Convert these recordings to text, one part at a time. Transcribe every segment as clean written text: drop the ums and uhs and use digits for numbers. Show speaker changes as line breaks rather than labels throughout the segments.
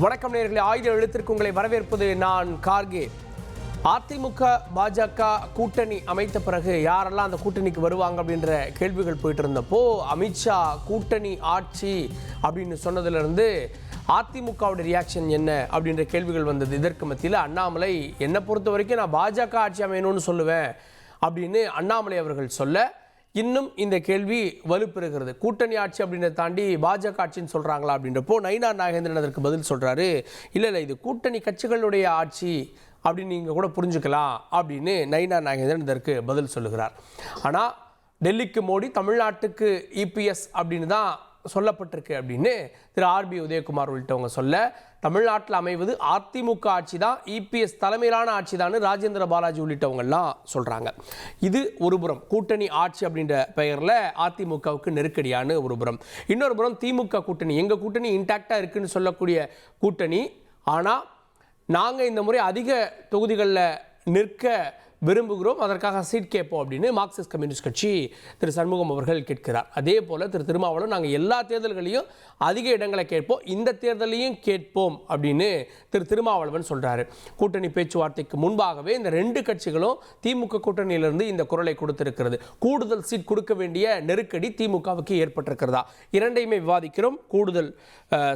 வணக்கம் நேயர்களே, ஆயுத எழுத்திற்கு உங்களை வரவேற்பது நான் கார்கே. அதிமுக பாஜக கூட்டணி அமைத்த பிறகு யாரெல்லாம் அந்த கூட்டணிக்கு வருவாங்க அப்படின்ற கேள்விகள் போயிட்டு இருந்தப்போ அமித்ஷா கூட்டணி ஆட்சி அப்படின்னு சொன்னதுலேருந்து அதிமுகவுடைய ரியாக்ஷன் என்ன அப்படின்ற கேள்விகள் வந்தது. இதற்கு மத்தியில் அண்ணாமலை என்னை பொறுத்த வரைக்கும் நான் பாஜக ஆட்சி அமையணும்னு சொல்லுவேன் அப்படின்னு அண்ணாமலை அவர்கள் சொல்ல இன்னும் இந்த கேள்வி வலுப்பெறுகிறது. கூட்டணி ஆட்சி அப்படின்றத தாண்டி பாஜக ஆட்சின்னு சொல்கிறாங்களா அப்படின்றப்போ நயினார் நாகேந்திரன் அதற்கு பதில் சொல்கிறாரு, இல்லை இது கூட்டணி கட்சிகளுடைய ஆட்சி அப்படின்னு நீங்கள் கூட புரிஞ்சுக்கலாம் அப்படின்னு நயினார் நாகேந்திரன் இதற்கு பதில் சொல்லுகிறார். ஆனால் டெல்லிக்கு மோடி, தமிழ்நாட்டுக்கு இபிஎஸ் அப்படின்னு தான் சொல்லப்பட்டிருக்கு அப்படின்னு திரு ஆர்பி உதயகுமார் உள்ளிட்டவங்க சொல்ல, தமிழ்நாட்டில் அமைவது அதிமுக ஆட்சி தான், இபிஎஸ் தலைமையிலான ஆட்சி தான் ராஜேந்திர பாலாஜி உள்ளிட்டவங்கெல்லாம் சொல்கிறாங்க. இது ஒரு புறம் கூட்டணி ஆட்சி அப்படின்ற பெயரில் அதிமுகவுக்கு நெருக்கடியான ஒரு புறம். இன்னொரு புறம் திமுக கூட்டணி, எங்கள் கூட்டணி இன்டாக்டாக இருக்குன்னு சொல்லக்கூடிய கூட்டணி, ஆனால் நாங்கள் இந்த முறை அதிக தொகுதிகளில் நிற்க விரும்புகிறோம், அதற்காக சீட் கேட்போம் அப்படின்னு மார்க்சிஸ்ட் கம்யூனிஸ்ட் கட்சி திரு சண்முகம் அவர்கள் கேட்கிறார். அதே போல் திரு திருமாவளவன் நாங்கள் எல்லா தேர்தல்களையும் அதிக இடங்களை கேட்போம், இந்த தேர்தலையும் கேட்போம் அப்படின்னு திரு திருமாவளவன் சொல்கிறாரு. கூட்டணி பேச்சுவார்த்தைக்கு முன்பாகவே இந்த ரெண்டு கட்சிகளும் திமுக கூட்டணியிலிருந்து இந்த குரலை கொடுத்திருக்கிறது. கூடுதல் சீட் கொடுக்க வேண்டிய நெருக்கடி திமுகவுக்கு ஏற்பட்டிருக்கிறதா, இரண்டையுமே விவாதிக்கிறோம். கூடுதல்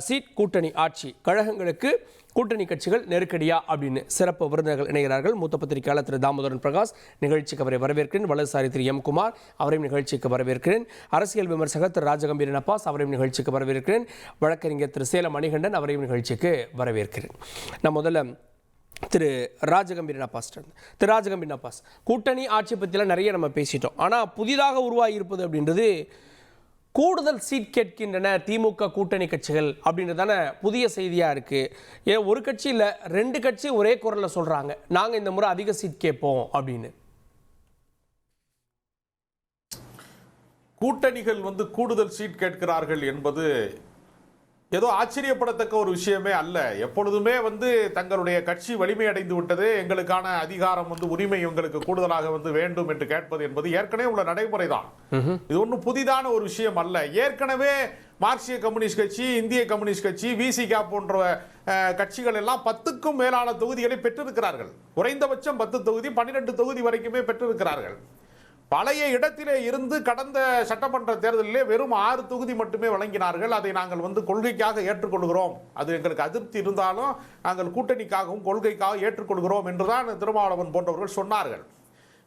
சீட், கூட்டணி ஆட்சி, கழகங்களுக்கு கூட்டணி கட்சிகள் நெருக்கடியா அப்படின்னு சிறப்பு விருந்தினர்கள் இணைகிறார்கள். மூத்த பத்திரிகையாளர் திரு தாமோதரன் பிரகாஷ், நிகழ்ச்சிக்கு அவரை வரவேற்கிறேன். வலதுசாரி திரு எம் குமார், அவரையும் நிகழ்ச்சிக்கு வரவேற்கிறேன். அரசியல் விமர்சகர் திரு ராஜகம்பீரன் அப்பாஸ், அவரையும் நிகழ்ச்சிக்கு வரவேற்கிறேன். வழக்கறிஞர் திரு சேலம் மணிகண்டன், அவரையும் நிகழ்ச்சிக்கு வரவேற்கிறேன். நான் முதல்ல திரு ராஜகம்பீரன் அப்பாஸ், திரு ராஜகம்பீரன் அப்பாஸ், கூட்டணி ஆட்சி பற்றிலாம் நிறைய நம்ம பேசிட்டோம். ஆனால் புதிதாக உருவாகி இருப்பது அப்படின்றது கூடுதல் சீட் கேட்கின்றன திமுக கூட்டணி கட்சிகள் அப்படின்றதான புதிய செய்தியாக இருக்குது. ஏன் ஒரு கட்சி இல்லை, ரெண்டு கட்சி ஒரே குரலில் சொல்கிறாங்க, நாங்கள் இந்த முறை அதிக சீட் கேட்போம் அப்படின்னு.
கூட்டணிகள் கூடுதல் சீட் கேட்கிறார்கள் என்பது ஏதோ ஆச்சரியப்படத்தக்க ஒரு விஷயமே அல்ல. எப்பொழுதுமே தங்களுடைய கட்சி வலிமை அடைந்து விட்டது, எங்களுக்கான அதிகாரம் உரிமை எங்களுக்கு கூடுதலாக வேண்டும் என்று கேட்பது என்பது ஏற்கனவே உள்ள நடைமுறை தான். இது ஒன்றும் புதிதான ஒரு விஷயம் அல்ல. ஏற்கனவே மார்க்சிய கம்யூனிஸ்ட் கட்சி, இந்திய கம்யூனிஸ்ட் கட்சி, விசிகா போன்ற கட்சிகள் எல்லாம் 10க்கும் மேலான தொகுதிகளை பெற்றிருக்கிறார்கள். குறைந்தபட்சம் 10 தொகுதி, 12 தொகுதி வரைக்குமே பெற்றிருக்கிறார்கள். பழைய இடத்திலே இருந்து கடந்த சட்டமன்ற தேர்தலிலே வெறும் 6 தொகுதி மட்டுமே வழங்கினார்கள். அதை நாங்கள் கொள்கைக்காக ஏற்றுக்கொள்கிறோம், அது எங்களுக்கு அதிருப்தி இருந்தாலும் நாங்கள் கூட்டணிக்காகவும் கொள்கைக்காக ஏற்றுக்கொள்கிறோம் என்றுதான் திருமாவளவன் போன்றவர்கள் சொன்னார்கள்.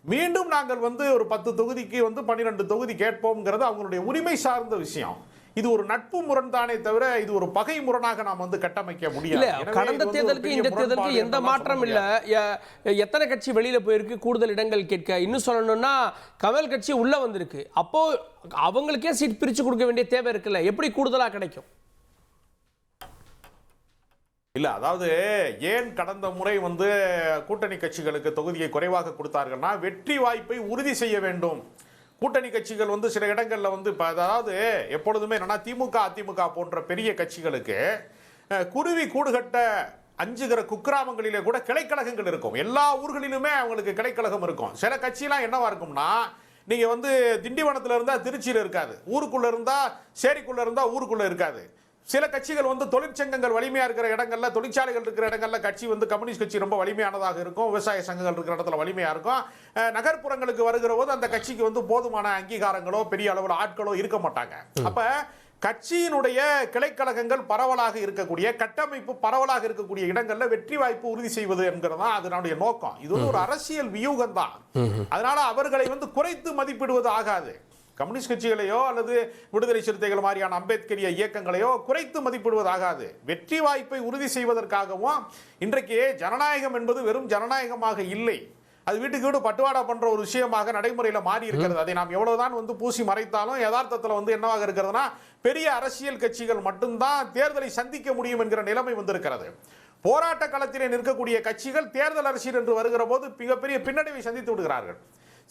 மீண்டும் நாங்கள் ஒரு 10 தொகுதிக்கு 12 தொகுதி கேட்போம்ங்கிறது அவங்களுடைய உரிமை சார்ந்த விஷயம். இது ஒரு நட்பு முரண் தானே தவிர இது ஒரு பகை முரணாக நாம் கட்டமைக்க முடியல.
கடந்த தேர்தலுக்கு இந்த தேர்தலுக்கு எந்த மாற்றம் இல்ல. எத்தனை கட்சி வெளியில போயிருக்கு கூடுதல் இடங்கள் கேட்க. இன்னும் சொல்லணும்னா கமல் கட்சி உள்ள வந்திருக்கு. அப்போ அவங்களுக்கே சீட் பிரிச்சு கொடுக்க வேண்டிய தேவை இருக்குல்ல, எப்படி கூடுதலா கிடைக்கும்?
இல்ல, அதாவது ஏன் கடந்த முறை கூட்டணி கட்சிகளுக்கு தொகுதியை குறைவாக கொடுத்தார்கள்னா வெற்றி வாய்ப்பை உறுதி செய்ய வேண்டும். கூட்டணி கட்சிகள் சில இடங்கள்ல அதாவது எப்பொழுதுமே என்னன்னா திமுக அதிமுக போன்ற பெரிய கட்சிகளுக்கு குருவி கூடுகட்ட அஞ்சுகிற குக்கிராமங்களிலே கூட கிளைக்கழகங்கள் இருக்கும். எல்லா ஊர்களிலுமே அவங்களுக்கு கிளைக்கழகம் இருக்கும். சில கட்சியெல்லாம் என்னவா இருக்கும்னா, நீங்க திண்டிவனத்துல இருந்தா திருச்சியில இருக்காது, ஊருக்குள்ள இருந்தா சேரிக்குள்ள இருந்தா ஊருக்குள்ள இருக்காது. சில கட்சிகள் தொழிற்சங்கங்கள் வலிமையா இருக்கிற இடங்கள்ல, தொழிற்சாலைகள் இருக்கிற இடங்கள்ல கட்சி கம்யூனிஸ்ட் கட்சி ரொம்ப வலிமையானதாக இருக்கும். விவசாய சங்கங்கள் இருக்கிற இடத்துல வலிமையா இருக்கும். நகர்ப்புறங்களுக்கு வருகிற போது அந்த கட்சிக்கு போதுமான அங்கீகாரங்களோ பெரிய அளவில் ஆட்களோ இருக்க மாட்டாங்க. அப்ப கட்சியினுடைய கிளைக்கழகங்கள் பரவலாக இருக்கக்கூடிய, கட்டமைப்பு பரவலாக இருக்கக்கூடிய இடங்கள்ல வெற்றி வாய்ப்பு உறுதி செய்வது என்கிறதா அதனுடைய நோக்கம். இது ஒரு அரசியல் வியூகம் தான். அதனால அவர்களை குறைத்து மதிப்பிடுவது ஆகாது. கம்யூனிஸ்ட் கட்சிகளையோ அல்லது விடுதலை சிறுத்தைகள் மாதிரியான அம்பேத்கரிய இயக்கங்களையோ குறைத்து மதிப்பிடுவதாகாது. வெற்றி வாய்ப்பை உறுதி செய்வதற்காகவும் இன்றைக்கு ஜனநாயகம் என்பது வெறும் ஜனநாயகமாக இல்லை, அது வீட்டுக்கு வீடு பட்டுவாடா பண்ற ஒரு விஷயமாக நடைமுறையில் மாறி இருக்கிறது. அதை நாம் எவ்வளவுதான் பூசி மறைத்தாலும் யதார்த்தத்தில் என்னவாக இருக்கிறதுனா பெரிய அரசியல் கட்சிகள் மட்டும்தான் தேர்தலை சந்திக்க முடியும் என்கிற நிலைமை வந்திருக்கிறது. போராட்ட களத்திலே நிற்கக்கூடிய கட்சிகள் தேர்தல் அரசியல் என்று வருகிற போது மிகப்பெரிய பின்னடைவை சந்தித்து விடுகிறார்கள்.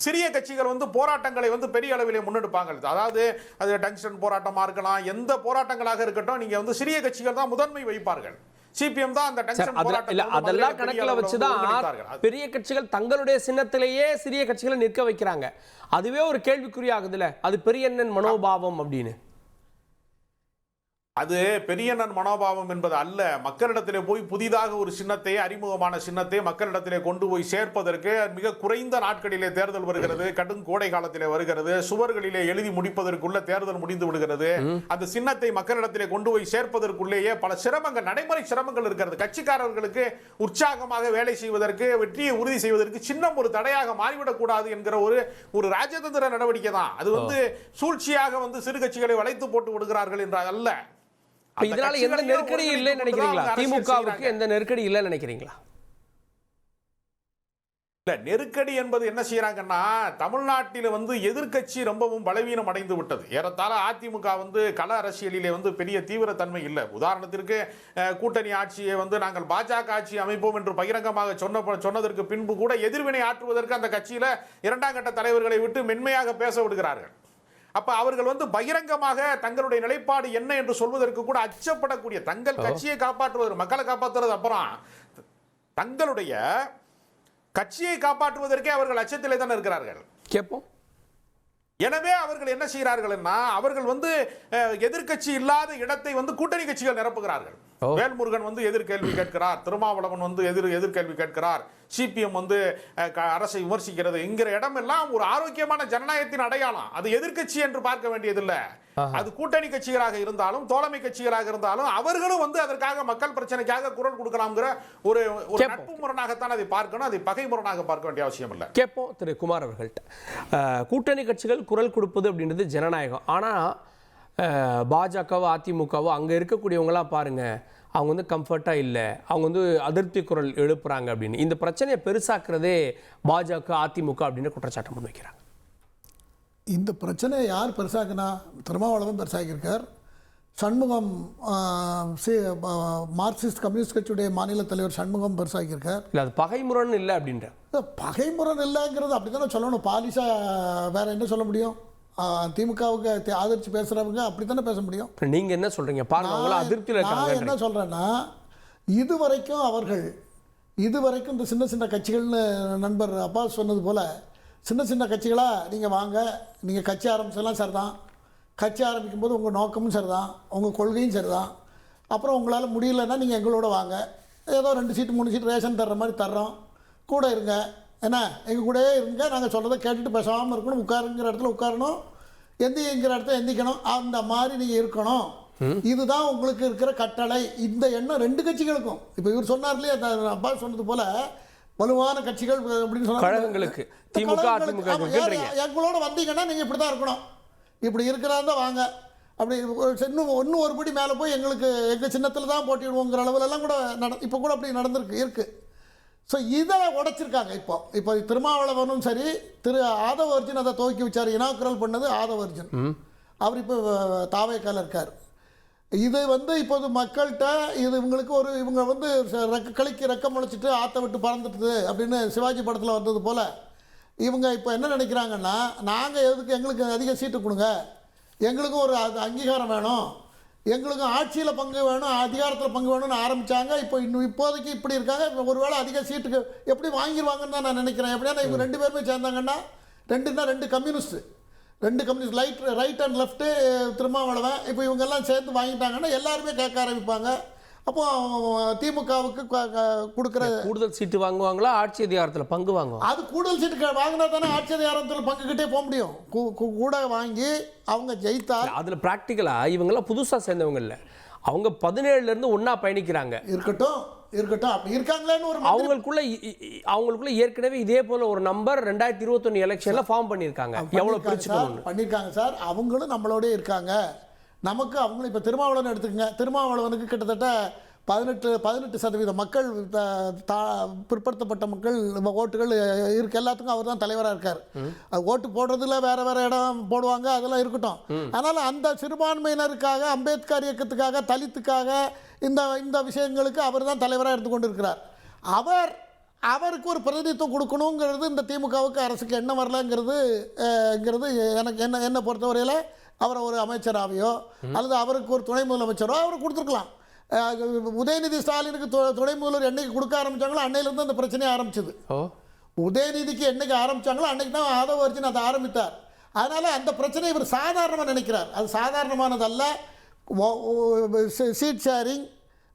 சிறிய கட்சிகள் போராட்டங்களை பெரிய அளவிலே முன்னெடுப்பாங்க. அதாவது அது டங்ஸ்டன் போராட்டமா இருக்கலாம், எந்த போராட்டங்களாக இருக்கட்டும், நீங்க சிறிய கட்சிகள் தான் முதன்மை வைப்பார்கள். சிபிஎம் தான் அந்த டங்ஸ்டன் போராட்டம்
அதெல்லாம் கணக்கில் வச்சுதான் பெரிய கட்சிகள் தங்களுடைய சின்னத்திலேயே சிறிய கட்சிகளை நிற்க வைக்கிறாங்க. அதுவே ஒரு கேள்விக்குறியாகுதுல, அது பெரிய மனோபாவம் அப்படின்னு.
அது பெரியண்ணன் மனோபாவம் என்பது அல்ல. மக்களிடத்திலே போய் புதிதாக ஒரு சின்னத்தை, அறிமுகமான சின்னத்தை மக்களிடத்திலே கொண்டு போய் சேர்ப்பதற்கு மிக குறைந்த நாட்களிலே தேர்தல் வருகிறது, கடும் கோடை காலத்திலே வருகிறது, சுவர்களிலே எழுதி முடிப்பதற்குள்ள தேர்தல் முடிந்து விடுகிறது. அந்த சின்னத்தை மக்களிடத்திலே கொண்டு போய் சேர்ப்பதற்குள்ளேயே பல சிரமங்கள், நடைமுறை சிரமங்கள் இருக்கிறது. கட்சிக்காரர்களுக்கு உற்சாகமாக வேலை செய்வதற்கு, வெற்றியை உறுதி செய்வதற்கு சின்னம் ஒரு தடையாக மாறிவிடக் கூடாது என்கிற ஒரு ராஜதந்திர நடவடிக்கை தான் அது. சூழ்ச்சியாக சிறு கட்சிகளை வளைத்து போட்டு விடுகிறார்கள் என்றால் அல்ல.
இதனால எந்த நெருக்கடி இல்லைன்னு நினைக்கிறீங்களா? திமுகவுக்கு எந்த நெருக்கடி இல்லைன்னு நினைக்கிறீங்களா?
இல்ல, நெருக்கடி என்பது என்ன செய்யறாங்கன்னா, தமிழ்நாட்டில் எதிர்க்கட்சி ரொம்பவும் பலவீனம் அடைந்து விட்டது. ஏறத்தாழ அதிமுக கள அரசியலிலே பெரிய தீவிரத்தன்மை இல்லை. உதாரணத்திற்கு கூட்டணி ஆட்சியை நாங்கள் பாஜக ஆட்சி அமைப்போம் என்று பகிரங்கமாக சொன்னதற்கு பின்பு கூட எதிர்வினை ஆற்றுவதற்கு அந்த கட்சியில இரண்டாம் கட்ட தலைவர்களை விட்டு மென்மையாக பேச விடுகிறார்கள். அப்ப அவர்கள் பகிரங்கமாக தங்களுடைய நிலைப்பாடு என்ன என்று சொல்வதற்கு கூட அச்சப்படக்கூடிய, தங்கள் கட்சியை காப்பாற்றுவது, மக்களை காப்பாற்றுவது அப்புறம் தங்களுடைய கட்சியை காப்பாற்றுவதற்கே அவர்கள் அச்சத்திலே தான் இருக்கிறார்கள்.
கேட்போம்.
எனவே அவர்கள் என்ன செய்கிறார்கள்னா, அவர்கள் எதிர்க்கட்சி இல்லாத இடத்தை கூட்டணி கட்சிகள் நிரப்புகிறார்கள். வேல்முருகன் எதிர்கேள்வி கேட்கிறார், திருமாவளவன் எதிர்கேள்வி கேட்கிறார், சிபிஎம் அரசை விமர்சிக்கிறது என்கிற இடம் எல்லாம் ஒரு ஆரோக்கியமான ஜனநாயகத்தின் அடையாளம். அது எதிர்க்கட்சி என்று பார்க்க வேண்டியதில்லை. அது கூட்டணி கட்சிகளாக இருந்தாலும் தோழமை கட்சிகளாக இருந்தாலும் அவர்களும் அதற்காக மக்கள் பிரச்சனைக்காக குரல் கொடுக்கலாம்ங்கிற ஒரு நட்பு முரணாகத்தான் அதை பார்க்கணும். அதை பகை முரணாக பார்க்க வேண்டிய அவசியம் இல்லை.
கேட்போம் திரு குமார் அவர்கள்ட்ட. கூட்டணி கட்சிகள் குரல் கொடுப்பது அப்படின்றது ஜனநாயகம். ஆனால் பாஜகவோ அதிமுகவோ அங்கே இருக்கக்கூடியவங்களாம் பாருங்க, அவங்க கம்ஃபர்ட்டாக இல்லை, அவங்க அதிருப்தி குரல் எழுப்புறாங்க அப்படின்னு இந்த பிரச்சனையை பெருசாக்குறதே பாஜக அதிமுக அப்படின்னு குற்றச்சாட்டு முன்வைக்கிறாங்க.
இந்த பிரச்சனையை யார் பெருசாக்குனா? திருமாவளவன் பெருசாக்கியிருக்கார். சண்முகம், மார்க்சிஸ்ட் கம்யூனிஸ்ட் கட்சியுடைய மாநில தலைவர் சண்முகம் பெருசாக்கியிருக்கார்.
இல்லை, அது பகைமுரண் இல்லை அப்படின்ற.
பகைமுரண் இல்லைங்கிறது அப்படி தானே சொல்லணும். பாலிஷாக வேற என்ன சொல்ல முடியும்? திமுகவுக்கு ஆதரிச்சு பேசுறவங்க அப்படித்தானே பேச முடியும்.
நீங்க என்ன சொல்றீங்க?
நான் என்ன சொல்றேன்னா, இதுவரைக்கும் இந்த சின்ன சின்ன கட்சிகள்னு நண்பர் அப்பா சொன்னது போல சின்ன சின்ன கட்சிகளா நீங்கள் வாங்க, நீங்கள் கட்சி ஆரம்பிச்சதெல்லாம் சரிதான், கட்சி ஆரம்பிக்கும் போது உங்கள் நோக்கமும் சரிதான், உங்கள் கொள்கையும் சரிதான், அப்புறம் உங்களால் முடியலன்னா நீங்கள் எங்களோட வாங்க, ஏதோ 2 சீட்டு 3 சீட்டு ரேஷன் தர்ற மாதிரி தர்றோம், கூட இருங்க, என்ன எங்கள் கூடயே இருங்க, நாங்கள் சொல்கிறத கேட்டுட்டு பேசாமல் இருக்கணும், உட்காருங்கிற இடத்துல உட்காரணும், எந்திங்கிற இடத்துல எந்திக்கணும், அந்த மாதிரி நீங்கள் இருக்கணும். இதுதான் உங்களுக்கு இருக்கிற கட்டளை. இந்த எண்ணம் 2 கட்சிகளுக்கும். இப்போ இவர் சொன்னார் இல்லையா, அப்பா சொன்னது போல வலுவான கட்சிகள் அப்படின்னு
சொன்னாங்க,
எங்களோட வந்தீங்கன்னா நீங்கள் இப்படி தான் இருக்கணும், இப்படி இருக்கிறாருந்தா வாங்க, அப்படி இன்னும் ஒரு படி மேலே போய் எங்கள் சின்னத்தில் தான் போட்டிடுவோங்கிற அளவுலலாம் கூட இப்போ கூட அப்படி இருக்குது. ஸோ இதை உடைச்சிருக்காங்க. இப்போ திருமாவளவனும் சரி, திரு ஆதவர்ஜுன் அதை துவக்கி வச்சார். இனாக்குரல் பண்ணது ஆதவர்ஜுன். அவர் இப்போ தாவேக்கால இருக்கார். இது இப்போது மக்கள்கிட்ட இவங்களுக்கு இவங்க களிக்கு ரெக்கம் முளைச்சிட்டு ஆற்ற விட்டு பறந்துட்டுது அப்படின்னு சிவாஜி படத்தில் வந்தது போல் இவங்க இப்போ என்ன நினைக்கிறாங்கன்னா, நாங்கள் எங்களுக்கு அதிக சீட்டு கொடுங்க, எங்களுக்கும் ஒரு அங்கீகாரம் வேணும், எங்களுக்கும் ஆட்சியில் பங்கு வேணும், அதிகாரத்தில் பங்கு வேணும்னு ஆரம்பித்தாங்க. இப்போதைக்கு இப்படி இருக்காங்க. ஒருவேளை அதிக சீட்டுக்கு எப்படி வாங்கிடுவாங்கன்னு தான் நான் நினைக்கிறேன். எப்படின்னா இவங்க 2 பேருமே சேர்ந்தாங்கன்னா, 2 communist right and left Thirumavalavan, இப்போ இவங்கெல்லாம் சேர்ந்து வாங்கிட்டாங்கன்னா எல்லாருமே கேட்க ஆரம்பிப்பாங்க. அப்போ திமுகவுக்கு கொடுக்குற
கூடுதல் சீட்டு வாங்குவாங்களா, ஆட்சி அதிகாரத்தில் பங்கு வாங்குவாங்க?
அது கூடுதல் சீட்டு வாங்கினா தானே ஆட்சி அதிகாரத்தில் பங்குக்கிட்டே போக முடியும். கூட வாங்கி அவங்க ஜெயித்தா
அதில் ப்ராக்டிக்கலாக இவங்கெல்லாம் புதுசாக சேர்ந்தவங்க இல்லை, அவங்க 17லேருந்து ஒன்றா பயணிக்கிறாங்க.
இருக்கட்டும் அப்படி இருக்காங்களேன்னு ஒரு
அவங்களுக்குள்ள ஏற்கனவே இதே போல ஒரு நம்பர் 2021 எலெக்ஷன்ல ஃபார்ம் பண்ணியிருக்காங்க. எவ்வளோ
பண்ணியிருக்காங்க சார். அவங்களும் நம்மளோட இருக்காங்க. நமக்கு அவங்களும் இப்போ திருமாவளவன் எடுத்துக்கங்க. திருமாவளவனுக்கு கிட்டத்தட்ட 18% மக்கள், பிற்படுத்தப்பட்ட மக்கள் ஓட்டுகள் இருக்கு. எல்லாத்துக்கும் அவர் தான் தலைவராக இருக்கார். ஓட்டு போடுறதுல வேற இடம் போடுவாங்க, அதெல்லாம் இருக்கட்டும். அதனால் அந்த சிறுபான்மையினருக்காக, அம்பேத்கர் இயக்கத்துக்காக, தலித்துக்காக, இந்த விஷயங்களுக்கு அவர் தான் தலைவராக இருந்து கொண்டு இருக்கிறார். அவருக்கு ஒரு பிரதிநிதித்துவம் கொடுக்கணுங்கிறது இந்த திமுகவுக்கு அரசுக்கு என்ன வரலங்கிறது எனக்கு என்னை பொறுத்தவரையில் அவரை ஒரு அமைச்சராவையோ அல்லது அவருக்கு ஒரு துணை முதலமைச்சரோ அவர் கொடுத்துருக்கலாம். உதயநிதி ஸ்டாலினுக்கு துணை முதல்வர் என்னைக்கு கொடுக்க ஆரம்பித்தாங்களோ அன்னையிலேருந்து அந்த பிரச்சனையை ஆரம்பிச்சது. உதயநிதிக்கு என்னைக்கு ஆரம்பித்தாங்களோ அன்னைக்கு தான் ஆதவர்ஜுன் அதை ஆரம்பித்தார். அதனால் அந்த பிரச்சனையை இவர் சாதாரணமாக நினைக்கிறார். அது சாதாரணமானதல்ல. சீட் ஷேரிங்,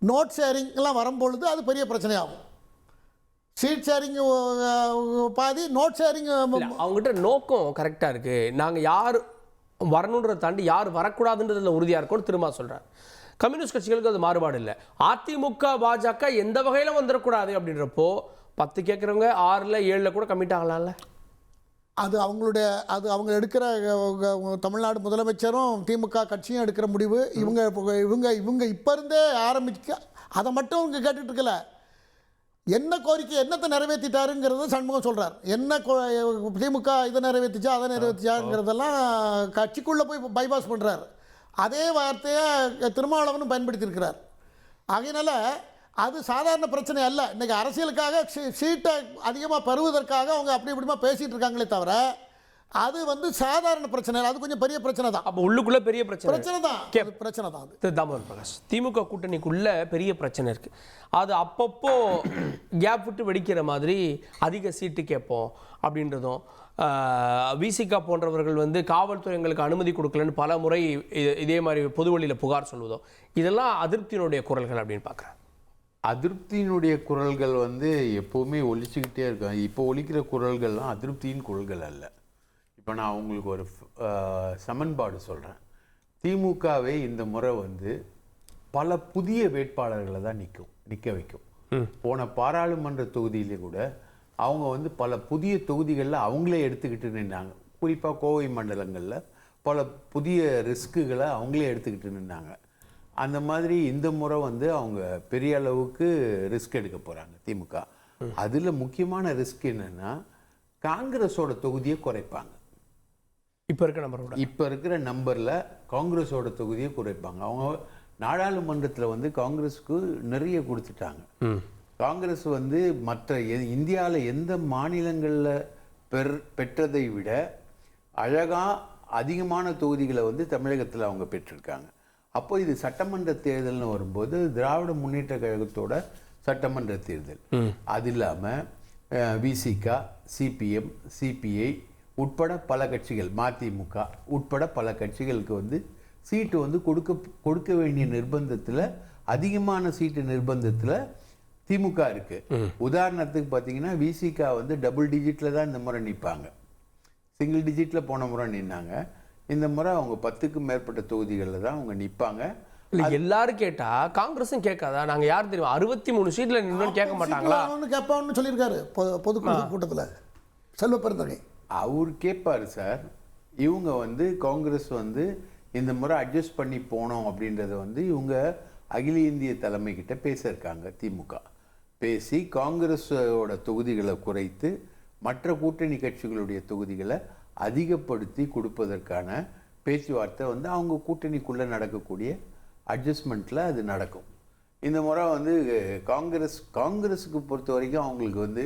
நோட் ஷேரிங் எல்லாம் வரும்பொழுது அது பெரிய பிரச்சனையாகும். சீட் ஷேரிங் பாதி, நோட் ஷேரிங்.
அவங்ககிட்ட நோக்கம் கரெக்டாக இருக்குது. நாங்கள் யார் வரணுன்றதை தாண்டி யார் வரக்கூடாதுன்றதில் உறுதியாக இருக்கோன்னு திரும்ப சொல்கிறார். கம்யூனிஸ்ட் கட்சிகளுக்கு அது மாறுபாடு இல்லை. அதிமுக பாஜக எந்த வகையிலும் வந்துடக்கூடாது அப்படின்றப்போ 10 கேட்குறவங்க 6ல் 7ல் கூட கமிட் ஆகலாம்ல.
அது அவங்க எடுக்கிற தமிழ்நாடு முதலமைச்சரும் திமுக கட்சியும் எடுக்கிற முடிவு. இவங்க இப்போ இருந்தே ஆரம்பிக்க அதை மட்டும் இவங்க கேட்டுட்டு இருக்கல. என்ன கோரிக்கை என்னத்தை நிறைவேற்றிட்டாருங்கிறத சண்முகம் சொல்கிறார். என்ன திமுக இதை நிறைவேற்றிச்சா அதை நிறைவேற்றிச்சாங்கிறதெல்லாம் கட்சிக்குள்ளே போய் பைபாஸ் பண்ணுறார். அதே வார்த்தையை திருமாவளவனும் பயன்படுத்தியிருக்கிறார். ஆகையினால அது சாதாரண பிரச்சனை அல்ல. இன்றைக்கி அரசியலுக்காக சீட்டை அதிகமாக பெறுவதற்காக அவங்க அப்படி இப்படிமா பேசிகிட்டு இருக்காங்களே தவிர அது சாதாரண பிரச்சனை இல்லை. அது கொஞ்சம் பெரிய பிரச்சனை தான்.
அப்போ உள்ளுக்குள்ளே பெரிய பிரச்சனை
தான்
அது. தாமோதர் பிரகாஷ், திமுக கூட்டணிக்குள்ள பெரிய பிரச்சனை இருக்குது. அது அப்பப்போ கேப் விட்டு வெடிக்கிற மாதிரி அதிக சீட்டு கேட்போம் அப்படின்றதும், விசிகா போன்றவர்கள் காவல்துறைங்களுக்கு அனுமதி கொடுக்கலன்னு பல முறை இதே மாதிரி பொதுவெளியில் புகார் சொல்வதும், இதெல்லாம் அதிருப்தியினுடைய குரல்கள் அப்படின்னு பார்க்குறேன்.
அதிருப்தியினுடைய குரல்கள் எப்போவுமே ஒலிச்சுக்கிட்டே இருக்கும். இப்போ ஒலிக்கிற குரல்கள்லாம் அதிருப்தியின் குரல்கள் அல்ல. இப்போ நான் உங்களுக்கு ஒரு சமன்பாடு சொல்கிறேன். திமுகவே இந்த முறை பல புதிய வேட்பாளர்களை தான் நிற்க வைக்கும். போன பாராளுமன்ற தொகுதியிலே கூட அவங்க பல புதிய தொகுதிகளில் அவங்களே எடுத்துக்கிட்டு நின்னாங்க. குறிப்பாக கோவை மண்டலங்களில் பல புதிய ரிஸ்க்குகளை அவங்களே எடுத்துக்கிட்டு நின்னாங்க. அந்த மாதிரி இந்த முறை அவங்க பெரிய அளவுக்கு ரிஸ்க் எடுக்க போகிறாங்க திமுக. அதில் முக்கியமான ரிஸ்க் என்னென்னா காங்கிரஸோட தொகுதியை குறைப்பாங்க. இப்போ இருக்கிற நம்பரில் காங்கிரஸோட தொகுதியை குறைப்பாங்க. அவங்க நாடாளுமன்றத்தில் காங்கிரஸுக்கு நிறைய கொடுத்துட்டாங்க. காங்கிரஸ் மற்ற இந்தியாவில் எந்த மாநிலங்களில் பெற்றதை விட அழகாக அதிகமான தொகுதிகளை தமிழகத்தில் அவங்க பெற்றிருக்காங்க. அப்போ இது சட்டமன்ற தேர்தல்னு வரும்போது திராவிட முன்னேற்ற கழகத்தோட சட்டமன்ற தேர்தல். அது இல்லாமல் விசிகா, சிபிஎம், சிபிஐ உட்பட பல கட்சிகள், மதிமுக உட்பட பல கட்சிகளுக்கு சீட்டு கொடுக்க வேண்டிய நிர்பந்தத்தில், அதிகமான சீட்டு நிர்பந்தத்தில் திமுக இருக்கு. உதாரணத்துக்கு பார்த்தீங்கன்னா விசிகா டபுள் டிஜிட்டில் தான் இந்த முறை நிற்பாங்க. சிங்கிள் டிஜிட்டில் போன முறை நின்னாங்க. இந்த முறை அவங்க 10க்கும் மேற்பட்ட தொகுதிகளில் தான் அவங்க நிற்பாங்க.
எல்லாரும் கேட்டா காங்கிரஸும் கேட்காதா? நாங்க யார் தெரியும் 63 சீட்ல நின்னு கேட்க மாட்டாங்களா?
கேட்பான்னு சொல்லியிருக்காரு பொதுக்குழு கூட்டத்தில் செல்வ பெருந்தகை.
அவர் கேட்பாரு சார். இவங்க காங்கிரஸ் இந்த முறை அட்ஜஸ்ட் பண்ணி போனோம் அப்படின்றத இவங்க அகில இந்திய தலைமை கிட்ட பேசியிருக்காங்க. திமுக பேசி காங்கிரஸோட தொகுதிகளை குறைத்து மற்ற கூட்டணி கட்சிகளுடைய தொகுதிகளை அதிகப்படுத்தி கொடுப்பதற்கான பேச்சுவார்த்தை அவங்க கூட்டணிக்குள்ளே நடக்கக்கூடிய அட்ஜஸ்ட்மெண்ட்டில் அது நடக்கும். இந்த முறை காங்கிரஸுக்கு பொறுத்த வரைக்கும் அவங்களுக்கு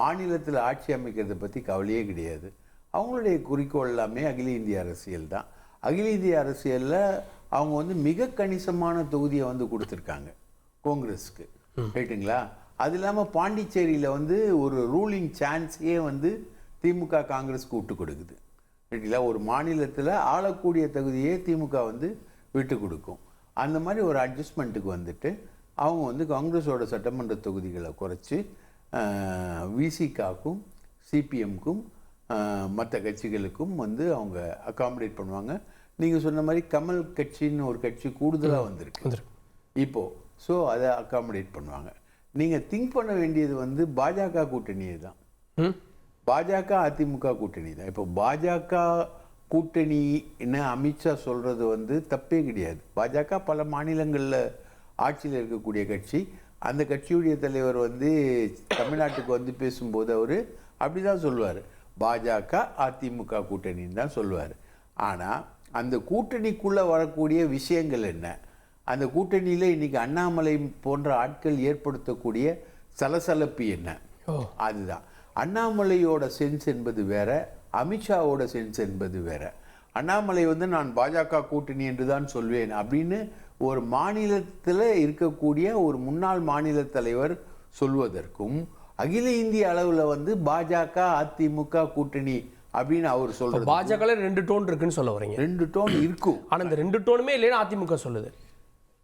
மாநிலத்தில் ஆட்சி அமைக்கிறத பற்றி கவலையே கிடையாது. அவங்களுடைய குறிக்கோள் எல்லாமே அகில இந்திய அரசியல் தான். அகில இந்திய அரசியலில் அவங்க மிக கணிசமான தொகுதியை கொடுத்துருக்காங்க காங்கிரஸுக்கு, ரைட்டுங்களா? அது இல்லாமல் பாண்டிச்சேரியில் ஒரு ரூலிங் சான்ஸே திமுக காங்கிரஸுக்கு விட்டு கொடுக்குது, ரைட்டுங்களா? ஒரு மாநிலத்தில் ஆளக்கூடிய தகுதியே திமுக விட்டு கொடுக்கும். அந்த மாதிரி ஒரு அட்ஜஸ்ட்மெண்ட்டுக்கு அவங்க காங்கிரஸோட சட்டமன்ற தொகுதிகளை குறைச்சி விசிகாக்கும் சிபிஎம்க்கும் மற்ற கட்சிகளுக்கும் அவங்க அகாமடேட் பண்ணுவாங்க. நீங்கள் சொன்ன மாதிரி கமல் கட்சின்னு ஒரு கட்சி கூடுதலாக வந்திருக்கு இப்போது. ஸோ அதை அகாமடேட் பண்ணுவாங்க. நீங்கள் திங்க் பண்ண வேண்டியது பாஜக கூட்டணியே தான். பாஜக அதிமுக கூட்டணி தான். இப்போ பாஜக கூட்டணின்னு அமித்ஷா சொல்கிறது தப்பே கிடையாது. பாஜக பல மாநிலங்களில் ஆட்சியில் இருக்கக்கூடிய கட்சி. அந்த கட்சியுடைய தலைவர் தமிழ்நாட்டுக்கு பேசும்போது அவர் அப்படி தான் சொல்லுவார், பாஜக அதிமுக கூட்டணின்னு தான் சொல்லுவார். ஆனால் அந்த கூட்டணிக்குள்ளே வரக்கூடிய விஷயங்கள் என்ன, அந்த கூட்டணியில் இன்றைக்கி அண்ணாமலை போன்ற ஆட்கள் ஏற்படுத்தக்கூடிய சலசலப்பு என்ன, அதுதான். அண்ணாமலையோட சென்ஸ் என்பது வேற, அமித்ஷாவோட சென்ஸ் என்பது வேற. அண்ணாமலை நான் பாஜக கூட்டணி என்று தான் சொல்வேன் அப்படின்னு ஒரு மாநிலத்தில் இருக்கக்கூடிய ஒரு முன்னாள் மாநில தலைவர் சொல்வதற்கும், அகில இந்திய அளவில் பாஜக அதிமுக கூட்டணி அப்படின்னு அவர் சொல்றது.
பாஜக 2 டோன் இருக்குன்னு சொல்ல வரீங்க?
2 டோன் இருக்கும்.
ஆனா இந்த 2 டோனுமே இல்லைன்னு அதிமுக சொல்லுது.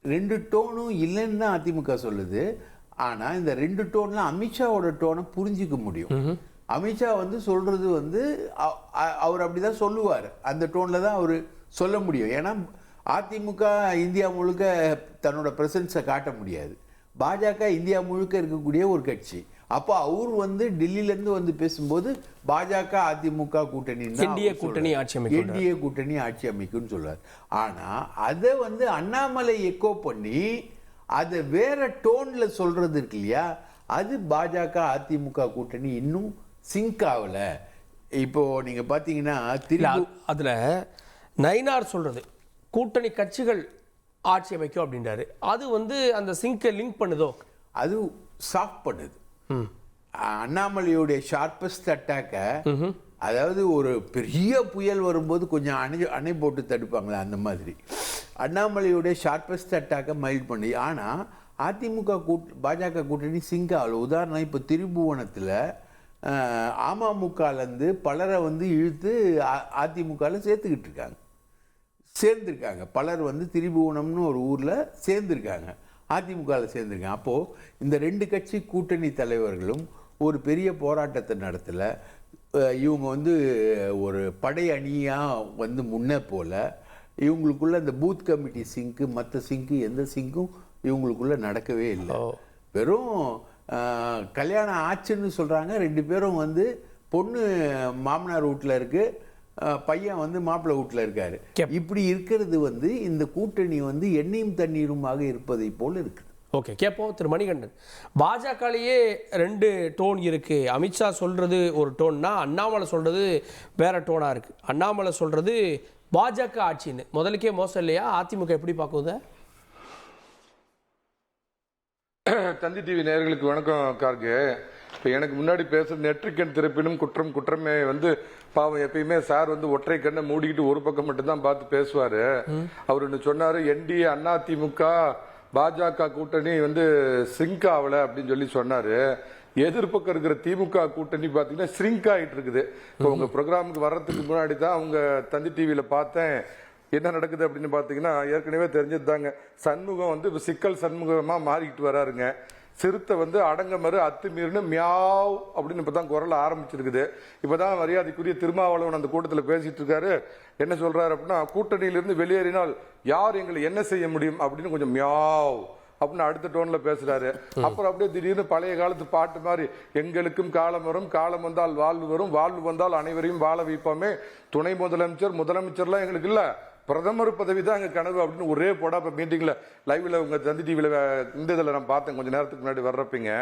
2 டோனும் இல்லைன்னு தான் அதிமுக சொல்லுது. ஆனா இந்த 2 டோன்ல அமித்ஷாவோட டோனை புரிஞ்சிக்க முடியும். அமித்ஷா வந்து சொல்றது வந்து அவர் அப்படிதான் சொல்லுவார். அந்த டோன்ல தான் அவர் சொல்ல முடியும். ஏன்னா அதிமுக இந்தியா முழுக்க தன்னோட பிரசன்ஸை காட்ட முடியாது. பாஜக இந்தியா முழுக்க இருக்கக்கூடிய ஒரு கட்சி. அப்போ அவர் வந்து டெல்லியிலேருந்து வந்து பேசும்போது பாஜக அதிமுக கூட்டணி
என்டிஏ கூட்டணி
ஆட்சி அமைக்கும்னு சொல்றாரு. ஆனா அதை வந்து அண்ணாமலை எக்கோ பண்ணி அதை வேற டோன்ல சொல்றது இருக்கு இல்லையா, அது பாஜக அதிமுக கூட்டணி இன்னும் சிங்க் ஆகல. இப்போ நீங்க பாத்தீங்கன்னா
அதுல நயினார் சொல்றது கூட்டணி கட்சிகள் ஆட்சி அமைக்கும் அப்படின்றாரு. அது வந்து அந்த சிங்கை லிங்க் பண்ணுதோ?
அது சாஃப்ட் பண்ணுது. அண்ணாமலையுடைய ஷார்பஸ்ட் அட்டாக்க, அதாவது ஒரு பெரிய புயல் வரும்போது கொஞ்சம் அணை போட்டு தடுப்பாங்களே அந்த மாதிரி அண்ணாமலையுடைய ஷார்பஸ்ட் அட்டாக்க மைல்ட் பண்ணி. ஆனா அதிமுக பாஜக கூட்டணி சிங்க் ஆகல. உதாரணம், இப்போ திரிபுவனத்தில் அமமுகலேருந்து பலரை வந்து இழுத்து அதிமுகவில் சேர்ந்துருக்காங்க. பலர் வந்து திரிபுவனம்னு ஒரு ஊரில் சேர்ந்துருக்காங்க, அதிமுகவில் சேர்ந்துருக்காங்க. அப்போது இந்த 2 கட்சி கூட்டணி தலைவர்களும் ஒரு பெரிய போராட்டத்தை நடத்தலை. இவங்க வந்து ஒரு படை அணியாக வந்து முன்னே போல இவங்களுக்குள்ள இந்த பூத் கமிட்டி சிங்க்கு மற்ற சிங்க்கு எந்த சிங்க்கும் இவங்களுக்குள்ள நடக்கவே இல்லை. வெறும் கல்யாணம் ஆச்சுன்னு சொல்கிறாங்க. 2 பேரும் வந்து பொண்ணு மாமனார் வீட்டில் இருக்கு, பையன் வந்து மாப்பிள்ளை வீட்டில் இருக்காரு. இப்படி இருக்கிறது வந்து இந்த கூட்டணி வந்து எண்ணெயும் தண்ணீருமாக இருப்பதை போல் இருக்குது.
ஓகே, கேட்போம். திரு மணிகண்டன், பாஜகலேயே 2 டோன் இருக்கு. அமித்ஷா சொல்றது ஒரு டோன்னா அண்ணாமலை சொல்றது வேற டோனா இருக்கு. அண்ணாமலை சொல்றது பாஜக ஆட்சின்னு. முதலுக்கே மோசம் இல்லையா? அதிமுக எப்படி பார்க்குது?
தந்தி டிவி நேயர்களுக்கு வணக்கம். கார்கே, இப்போ எனக்கு முன்னாடி பேசுறது நெற்றிக்கண் திறப்பினும் குற்றம் குற்றமே வந்து பாவம். எப்பயுமே சார் வந்து ஒற்றை கண்ணை மூடிக்கிட்டு ஒரு பக்கம் மட்டும்தான் பார்த்து பேசுவாரு. அவர் ஒன்று சொன்னாரு, என்டிஏ அதிமுக பாஜக கூட்டணி வந்து சிங்க் ஆகல அப்படின்னு சொல்லி சொன்னாரு. எதிர்பக்கம் இருக்கிற திமுக கூட்டணி பாத்தீங்கன்னா ஸ்ரிங்க் ஆகிட்டு இருக்குது. இப்போ உங்க ப்ரோக்ராமுக்கு வர்றதுக்கு முன்னாடி தான் அவங்க தந்தி டிவியில பார்த்தேன். என்ன நடக்குது அப்படின்னு பாத்தீங்கன்னா ஏற்கனவே தெரிஞ்சது தாங்க. சண்முகம் வந்து சிக்கல் சண்முகமா மாறிக்கிட்டு வராருங்க. சிறுத்தை வந்து அடங்கமறு அத்துமீறினு மியாவ் அப்படின்னு இப்பதான் குரல் ஆரம்பிச்சிருக்குது. இப்பதான் மரியாதைக்குரிய திருமாவளவன் அந்த கூட்டத்தில் பேசிட்டு இருக்காரு. என்ன சொல்றாரு அப்படின்னா, கூட்டணியிலிருந்து வெளியேறினால் யார் எங்களை என்ன செய்ய முடியும் அப்படின்னு கொஞ்சம் மியாவ் அப்படின்னு அடுத்த டோன்ல பேசுறாரு. அப்புறம் அப்படியே திடீர்னு பழைய காலத்து பாட்டு மாதிரி, எங்களுக்கும் காலம் வரும், காலம் வந்தால் வாழ்வு வரும், வாழ்வு வந்தால் அனைவரையும் வாழ வைப்போமே, துணை முதலமைச்சர்லாம் எங்களுக்கு இல்ல, பிரதமர் பதவி தான் எங்க கனவு அப்படின்னு ஒரே போடா. இப்ப மீட்டிங்ல லைவ்ல உங்க தந்தி டிவில இந்த இதுல நான் பார்த்தேன் கொஞ்ச நேரத்துக்கு முன்னாடி வர்றப்பீங்க.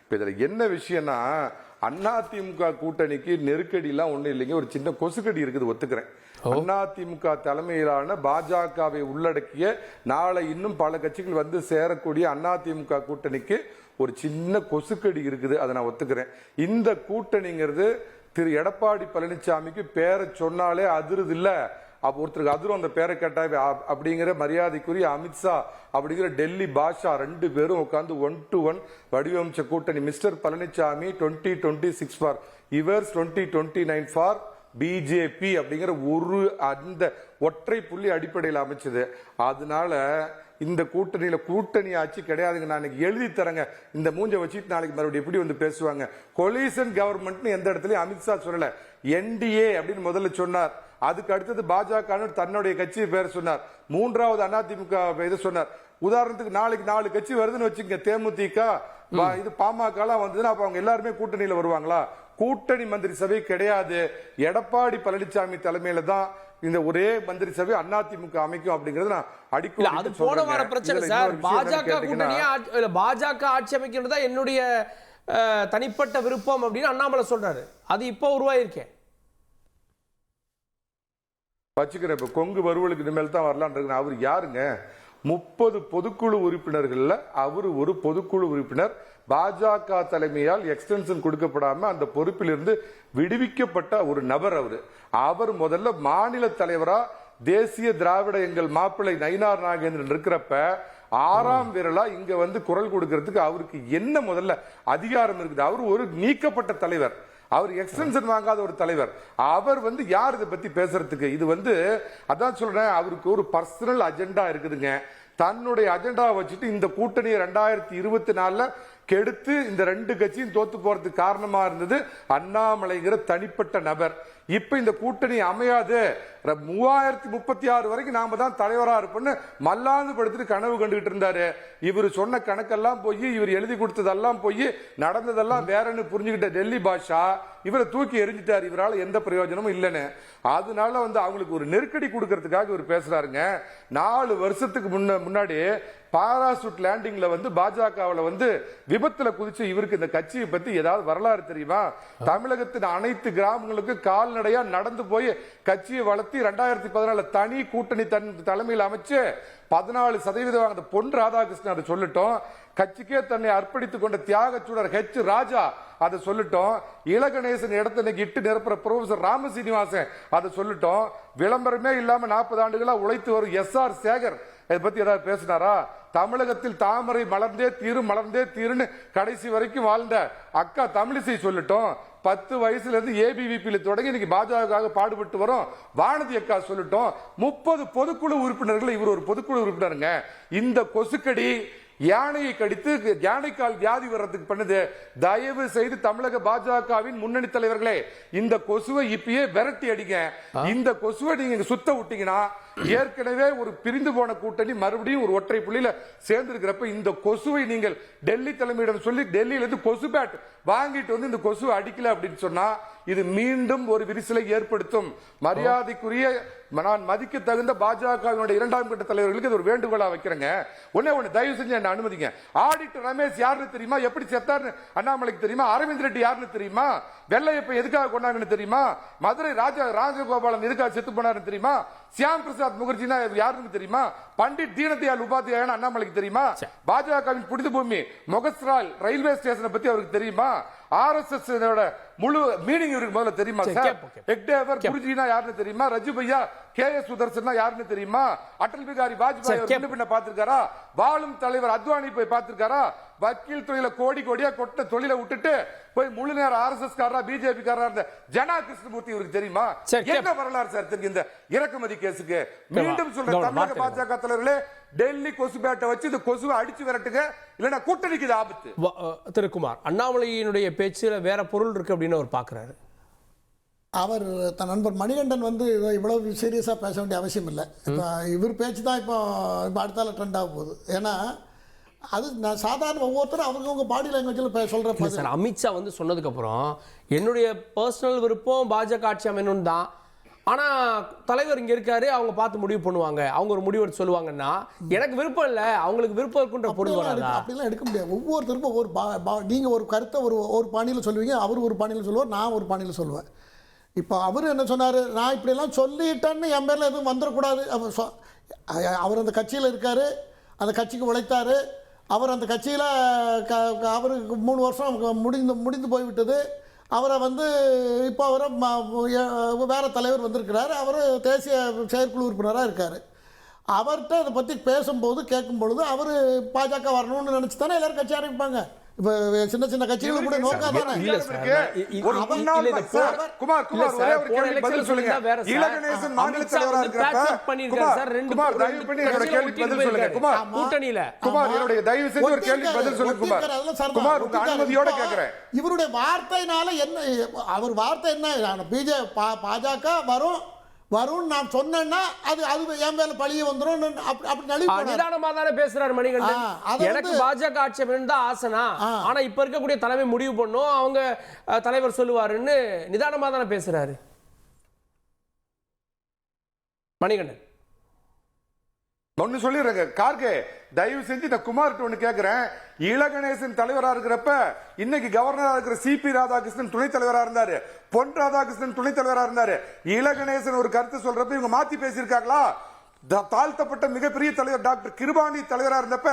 இப்ப இதுல என்ன விஷயம்னா, அதிமுக கூட்டணிக்கு நெருக்கடி எல்லாம் ஒண்ணு இல்லைங்க, ஒரு சின்ன கொசுக்கடி இருக்குது, ஒத்துக்கிறேன். அதிமுக தலைமையிலான பாஜகவை உள்ளடக்கிய நாளை இன்னும் பல கட்சிகள் வந்து சேரக்கூடிய அதிமுக கூட்டணிக்கு ஒரு சின்ன கொசுக்கடி இருக்குது, அதை நான் ஒத்துக்கிறேன். இந்த கூட்டணிங்கிறது திரு எடப்பாடி பழனிசாமிக்கு பேரை சொன்னாலே அதிருது இல்ல, அப்ப ஒருத்தருக்கு அதிரும் அந்த பேரை கேட்டாவே அப்படிங்கிற மரியாதைக்குரிய அமித்ஷா அப்படிங்கிற டெல்லி பாஷா 2 பேரும் உட்கார்ந்து 1 to 1 வடிவமைச்ச கூட்டணி. Mister Palaniswami 2026 for இவர்ஸ், 2029 for BJP அப்படிங்கிற ஒரு அந்த ஒற்றை புள்ளி அடிப்படையில் அமைச்சது. அதனால இந்த கூட்டணி ஆட்சி கிடையாதுங்க. நான் எழுதி தரேங்க, இந்த மூஞ்ச வச்சுட்டு நாளைக்கு மறுபடியும் எப்படி வந்து பேசுவாங்க. கொலிஷன் கவர்மெண்ட் எந்த இடத்துலயும் அமித்ஷா சொல்லல. என்டிஏ அப்படின்னு முதல்ல சொன்னார். அதுக்கு அடுத்தது பாஜக தன்னுடைய கட்சி பேர் சொன்னார். 3வது அதிமுக இதை சொன்னார். உதாரணத்துக்கு நாளைக்கு 4 கட்சி வருதுன்னு வச்சுங்க, தேமுதிக இது பாமக எல்லாம் வந்ததுன்னா அப்ப அவங்க எல்லாருமே கூட்டணியில வருவாங்களா? கூட்டணி மந்திரி சபை கிடையாது. எடப்பாடி பழனிசாமி தலைமையில தான் இந்த ஒரே மந்திரி சபை அதிமுக அமைக்கும் அப்படிங்கறது நான் அடிக்கடி.
அது போன வார பிரச்சனை சார். பாஜக கூட்டணியா பாஜக ஆட்சி அமைக்கிறதா என்னுடைய தனிப்பட்ட விருப்பம் அப்படின்னு அண்ணாமலை சொல்றாரு. அது இப்போ உருவாயிருக்கேன்
வச்சுக்கிறேன். இப்ப கொங்கு வருவலுக்கு இனிமேல் தான் வரலான். அவர் யாருங்க? 30 பொதுக்குழு உறுப்பினர்கள்ல அவரு ஒரு பொதுக்குழு உறுப்பினர். பாஜக தலைமையால் எக்ஸ்டென்ஷன் கொடுக்கப்படாம அந்த பொறுப்பிலிருந்து விடுவிக்கப்பட்ட ஒரு நபர். அவர் முதல்ல மாநில தலைவரா தேசிய திராவிட எங்கள் மாப்பிள்ளை நயினார் நாகேந்திரன் இருக்கிறப்ப 6ஆம் விரலா இங்க வந்து குரல் கொடுக்கிறதுக்கு அவருக்கு என்ன முதல்ல அதிகாரம் இருக்குது? அவர் ஒரு நீக்கப்பட்ட தலைவர். அவர் எக்ஸ்டென்ஷன் வாங்காத ஒரு தலைவர். அவர் வந்து யார் இதை பத்தி பேசுறதுக்கு? இது வந்து அதான் சொல்றேன், அவருக்கு ஒரு பர்சனல் அஜெண்டா இருக்குதுங்க. தன்னுடைய அஜெண்டா வச்சுட்டு இந்த கூட்டணியை 2024 கெடுத்து இந்த 2 கட்சியும் தோத்து போறதுக்கு காரணமா இருந்தது அண்ணாமலைங்கிற தனிப்பட்ட நபர். இப்ப இந்த கூட்டணி அமையாது, 3036 வரைக்கும் நாம தான் தலைவரா இருப்போம்னு மல்லாந்து படுத்துட்டு கனவு கண்டுகிட்டு இருந்தாரு. இவர் சொன்ன கணக்கெல்லாம் போய், இவர் எழுதி கொடுத்ததெல்லாம் போய், நடந்ததெல்லாம் வேறன்னு புரிஞ்சுக்கிட்ட டெல்லி பாஷா இவரை தூக்கி எரிஞ்சிட்டார். இவரால் எந்த பிரயோஜனமும் இல்லைன்னு. அதனால வந்து அவங்களுக்கு ஒரு நெருக்கடி கொடுக்கறதுக்காக இவர் பேசுறாருங்க. 4 வருஷத்துக்கு முன்னாடி பாராசூட் லேண்டிங்ல வந்து பாஜகவுல வந்து விபத்துல குதிச்சு இவருக்கு இந்த கட்சியை பத்தி ஏதாவது வரலாறு தெரியுமா? தமிழகத்தின் அனைத்து கிராமங்களுக்கு கால்நடையா நடந்து போய் கட்சியை வளர்த்தி 2014 தனி கூட்டணி தலைமையில் அமைச்சு 14% வாங்க பொன் ராதாகிருஷ்ணன் அதை சொல்லட்டும். கட்சிக்கே தன்னை அர்ப்பணித்துக் கொண்ட தியாகச்சூடர் ஹெச் ராஜா அதை சொல்லட்டும். இலகணேசன் இடத்தை இட்டு நிரப்புற ப்ரொஃபசர் ராமசீனிவாசன் அதை சொல்லட்டும். விளம்பரமே இல்லாம 40 ஆண்டுகளா உழைத்து வரும் SR சேகர் இதை பத்தி ஏதாவது பேசினாரா? தமிழகத்தில் தாமரை மலர்ந்தே தீருன்னு கடைசி வரைக்கும் வாழ்ந்த அக்கா தமிழிசை சொல்லட்டும். 10 வயசுல இருந்து ABVP தொடங்கி இன்னைக்கு பாஜக பாடுபட்டு வரும் வானதி அக்கா சொல்லட்டும். 30 பொதுக்குழு உறுப்பினர்கள், இவர் ஒரு பொதுக்குழு உறுப்பினருங்க. இந்த கொசுக்கடி யானையை கடித்து யானைக்கால் வியாதி வர்றதுக்கு பண்ணுது. தயவு செய்து தமிழக பாஜகவின் முன்னணி தலைவர்களே, இந்த கொசுவை இப்பயே விரட்டி அடிங்க. இந்த கொசுவை நீங்க சுத்த விட்டீங்கன்னா ஏற்கனவே ஒரு பிரிந்து போன கூட்டணி மறுபடியும் ஒரு ஒற்றை புள்ளியில சேர்ந்திருக்கிறப்ப இந்த கொசுவை நீங்கள் டெல்லி தலைமையிடம் சொல்லி டெல்லியில இருந்து கொசு பேட் வாங்கிட்டு வந்து இந்த கொசுவை அடிக்கல அப்படின்னு சொன்னா இது மீண்டும் ஒரு விரிசலை ஏற்படுத்தும். மரியாதைக்குரிய நான் மதிக்க தகுந்த பாஜகவினுடைய 2ஆம் கட்ட தலைவர்களுக்கு இது ஒரு வேண்டுகோளா வைக்கிறேங்க. ஒண்ணு தயவு செஞ்சு என்ன அனுமதிங்க. ஆடிட்டர் ரமேஷ் யாருன்னு தெரியுமா? எப்படி செத்தார்னு அண்ணாமலைக்கு தெரியுமா? அரவிந்த் ரெட்டி யாருன்னு தெரியுமா? வெள்ளையப்ப எதுக்காக கொண்டாங்கன்னு தெரியுமா? மதுரை ராஜகோபாலன் எதுக்காக செத்து போனாருன்னு தெரியுமா? சியாம் பிரசாத் முகர்ஜி யாருன்னு தெரியுமா? பண்டிட் தீனதயாள் உபாத்யாயன் அண்ணாமலைக்கு தெரியுமா? பாஜகவின் புனித பூமி மொகஸ்ரால் ரயில்வே ஸ்டேஷனை பத்தி அவருக்கு தெரியுமா? RSS முழு மீனிங் இவருக்கு முதல்ல தெரியுமா சார்? எக்டேவர் குருஜினா யாருன்னு தெரியுமா? ரஜுபையா KS சுதர்சனா யாருன்னு தெரியுமா? அடல் பிகாரி வாஜ்பாய் பின்ன பாத்திருக்காரா? வாழும் தலைவர் அத்வானி போய் பாத்திருக்காரா? வக்கீல் தொழில கோடியா கொட்ட தொழில விட்டுட்டு போய் முழு நேர RSS காரரா BJP காரரா இருந்த ஜனா கிருஷ்ணமூர்த்தி இவருக்கு தெரியுமா? என்ன வரலாறு சார் தெரியும் இந்த இறக்குமதி கேஸுக்கு? மீண்டும் சொல்ற தமிழக பாஜக தலைவர்களே, டெல்லி கொசு பேட்டை வச்சு இந்த கொசுவை அடிச்சு விரட்டுங்க, இல்லைன்னா கூட்டணிக்கு இது ஆபத்து.
திரு குமார், அண்ணாமலையினுடைய பேச்சுல வேற பொருள் இருக்கு அப்படின்னு அவர் பாக்குறாரு.
அவர் தன் நண்பர் மணிகண்டன் வந்து இவ்வளவு சீரியஸாக பேச வேண்டிய அவசியம் இல்லை. இப்போ இவர் பேச்சு தான் இப்போ அடுத்தால ட்ரெண்ட் ஆக போகுது. ஏன்னா அது நான் சாதாரண ஒவ்வொருத்தரும் அவங்கவுங்க பாடி லாங்குவேஜில் சொல்கிற
சார். அமித்ஷா வந்து சொன்னதுக்கப்புறம் என்னுடைய பர்சனல் விருப்பம் பாஜக ஆட்சி அமையணும் தான், ஆனால் தலைவர் இங்கே இருக்காரு, அவங்க பார்த்து முடிவு பண்ணுவாங்க, அவங்க ஒரு முடிவு எடுத்து சொல்லுவாங்கன்னா எனக்கு விருப்பம் இல்லை, அவங்களுக்கு விருப்பம் இருக்குன்ற பொருள் வராதா?
அப்படிலாம் எடுக்க முடியாது. ஒவ்வொருத்தருக்கும் ஒரு நீங்கள் ஒரு கருத்தை ஒரு பாணியில் சொல்லுவீங்க, அவர் ஒரு பாணியில் சொல்லுவார், நான் ஒரு பாணியில் சொல்லுவேன். இப்போ அவர் என்ன சொன்னார், நான் இப்படியெல்லாம் சொல்லிட்டேன்னு என் பேரில் எதுவும் வந்துடக்கூடாது. அவர் அந்த கட்சியில் இருக்கார், அந்த கட்சிக்கு உழைத்தார், அவர் அந்த கட்சியில் அவருக்கு 3 வருஷம் முடிந்து போய்விட்டது. அவரை வந்து இப்போ அவரை வேறு தலைவர் வந்திருக்கிறார், அவர் தேசிய செயற்குழு உறுப்பினராக இருக்கார். அவர்கிட்ட அதை பற்றி பேசும்போது கேட்கும் பொழுது அவர் பாஜக வரணும்னு நினச்சி தானே எல்லோரும் கட்சி ஆரம்பிப்பாங்க. இப்ப சின்ன சின்ன கட்சிகள் கூட நோக்காதானே.
குமார் ஒரே ஒரு கேள்வி பதில் சொல்லுங்க. இலகணேசன் மாநில தலைவரா இருக்கிறப்ப குமார் தயவு பண்ணி என்னோட கேள்விக்கு பதில் சொல்லுங்க. குமார் என்னுடைய தயவு செஞ்சு ஒரு கேள்விக்கு பதில் சொல்லுங்க குமார் உங்க அனுமதியோட கேக்குறேன்.
இவருடைய வார்த்தையினால என்ன, அவர் வார்த்தை என்ன, பாஜக வரும் நான் சொன்னேன்னா அது என் மேல பழிய வந்துரும் அப்படி
நிதானமா தானே பேசுறாரு மணிகண்டன். எனக்கு பாஜக ஆட்சி தான் ஆசனா, ஆனா இப்ப இருக்கக்கூடிய தலைமை முடிவு பண்ணும், அவங்க தலைவர் சொல்லுவாருன்னு நிதானமா தானே பேசுறாரு மணிகண்டன்.
ஒன்னு சொல்லிடுறேங்க கார்கே, தயவு செஞ்சு இந்த குமார்கிட்ட ஒண்ணு கேக்குறேன். இலகணேசன் தலைவரா இருக்கிறப்ப இன்னைக்கு கவர்னரா இருக்கிற CP ராதாகிருஷ்ணன் துணைத் தலைவரா இருந்தாரு, பொன் ராதாகிருஷ்ணன் துணைத் தலைவரா இருந்தாரு. இலகணேசன் ஒரு கருத்து சொல்றப்ப இவங்க மாத்தி பேசியிருக்காங்களா? தாழ்த்தப்பட்ட மிகப்பெரிய தலைவர் டாக்டர் கிருபானி தலைவரா இருந்தப்ப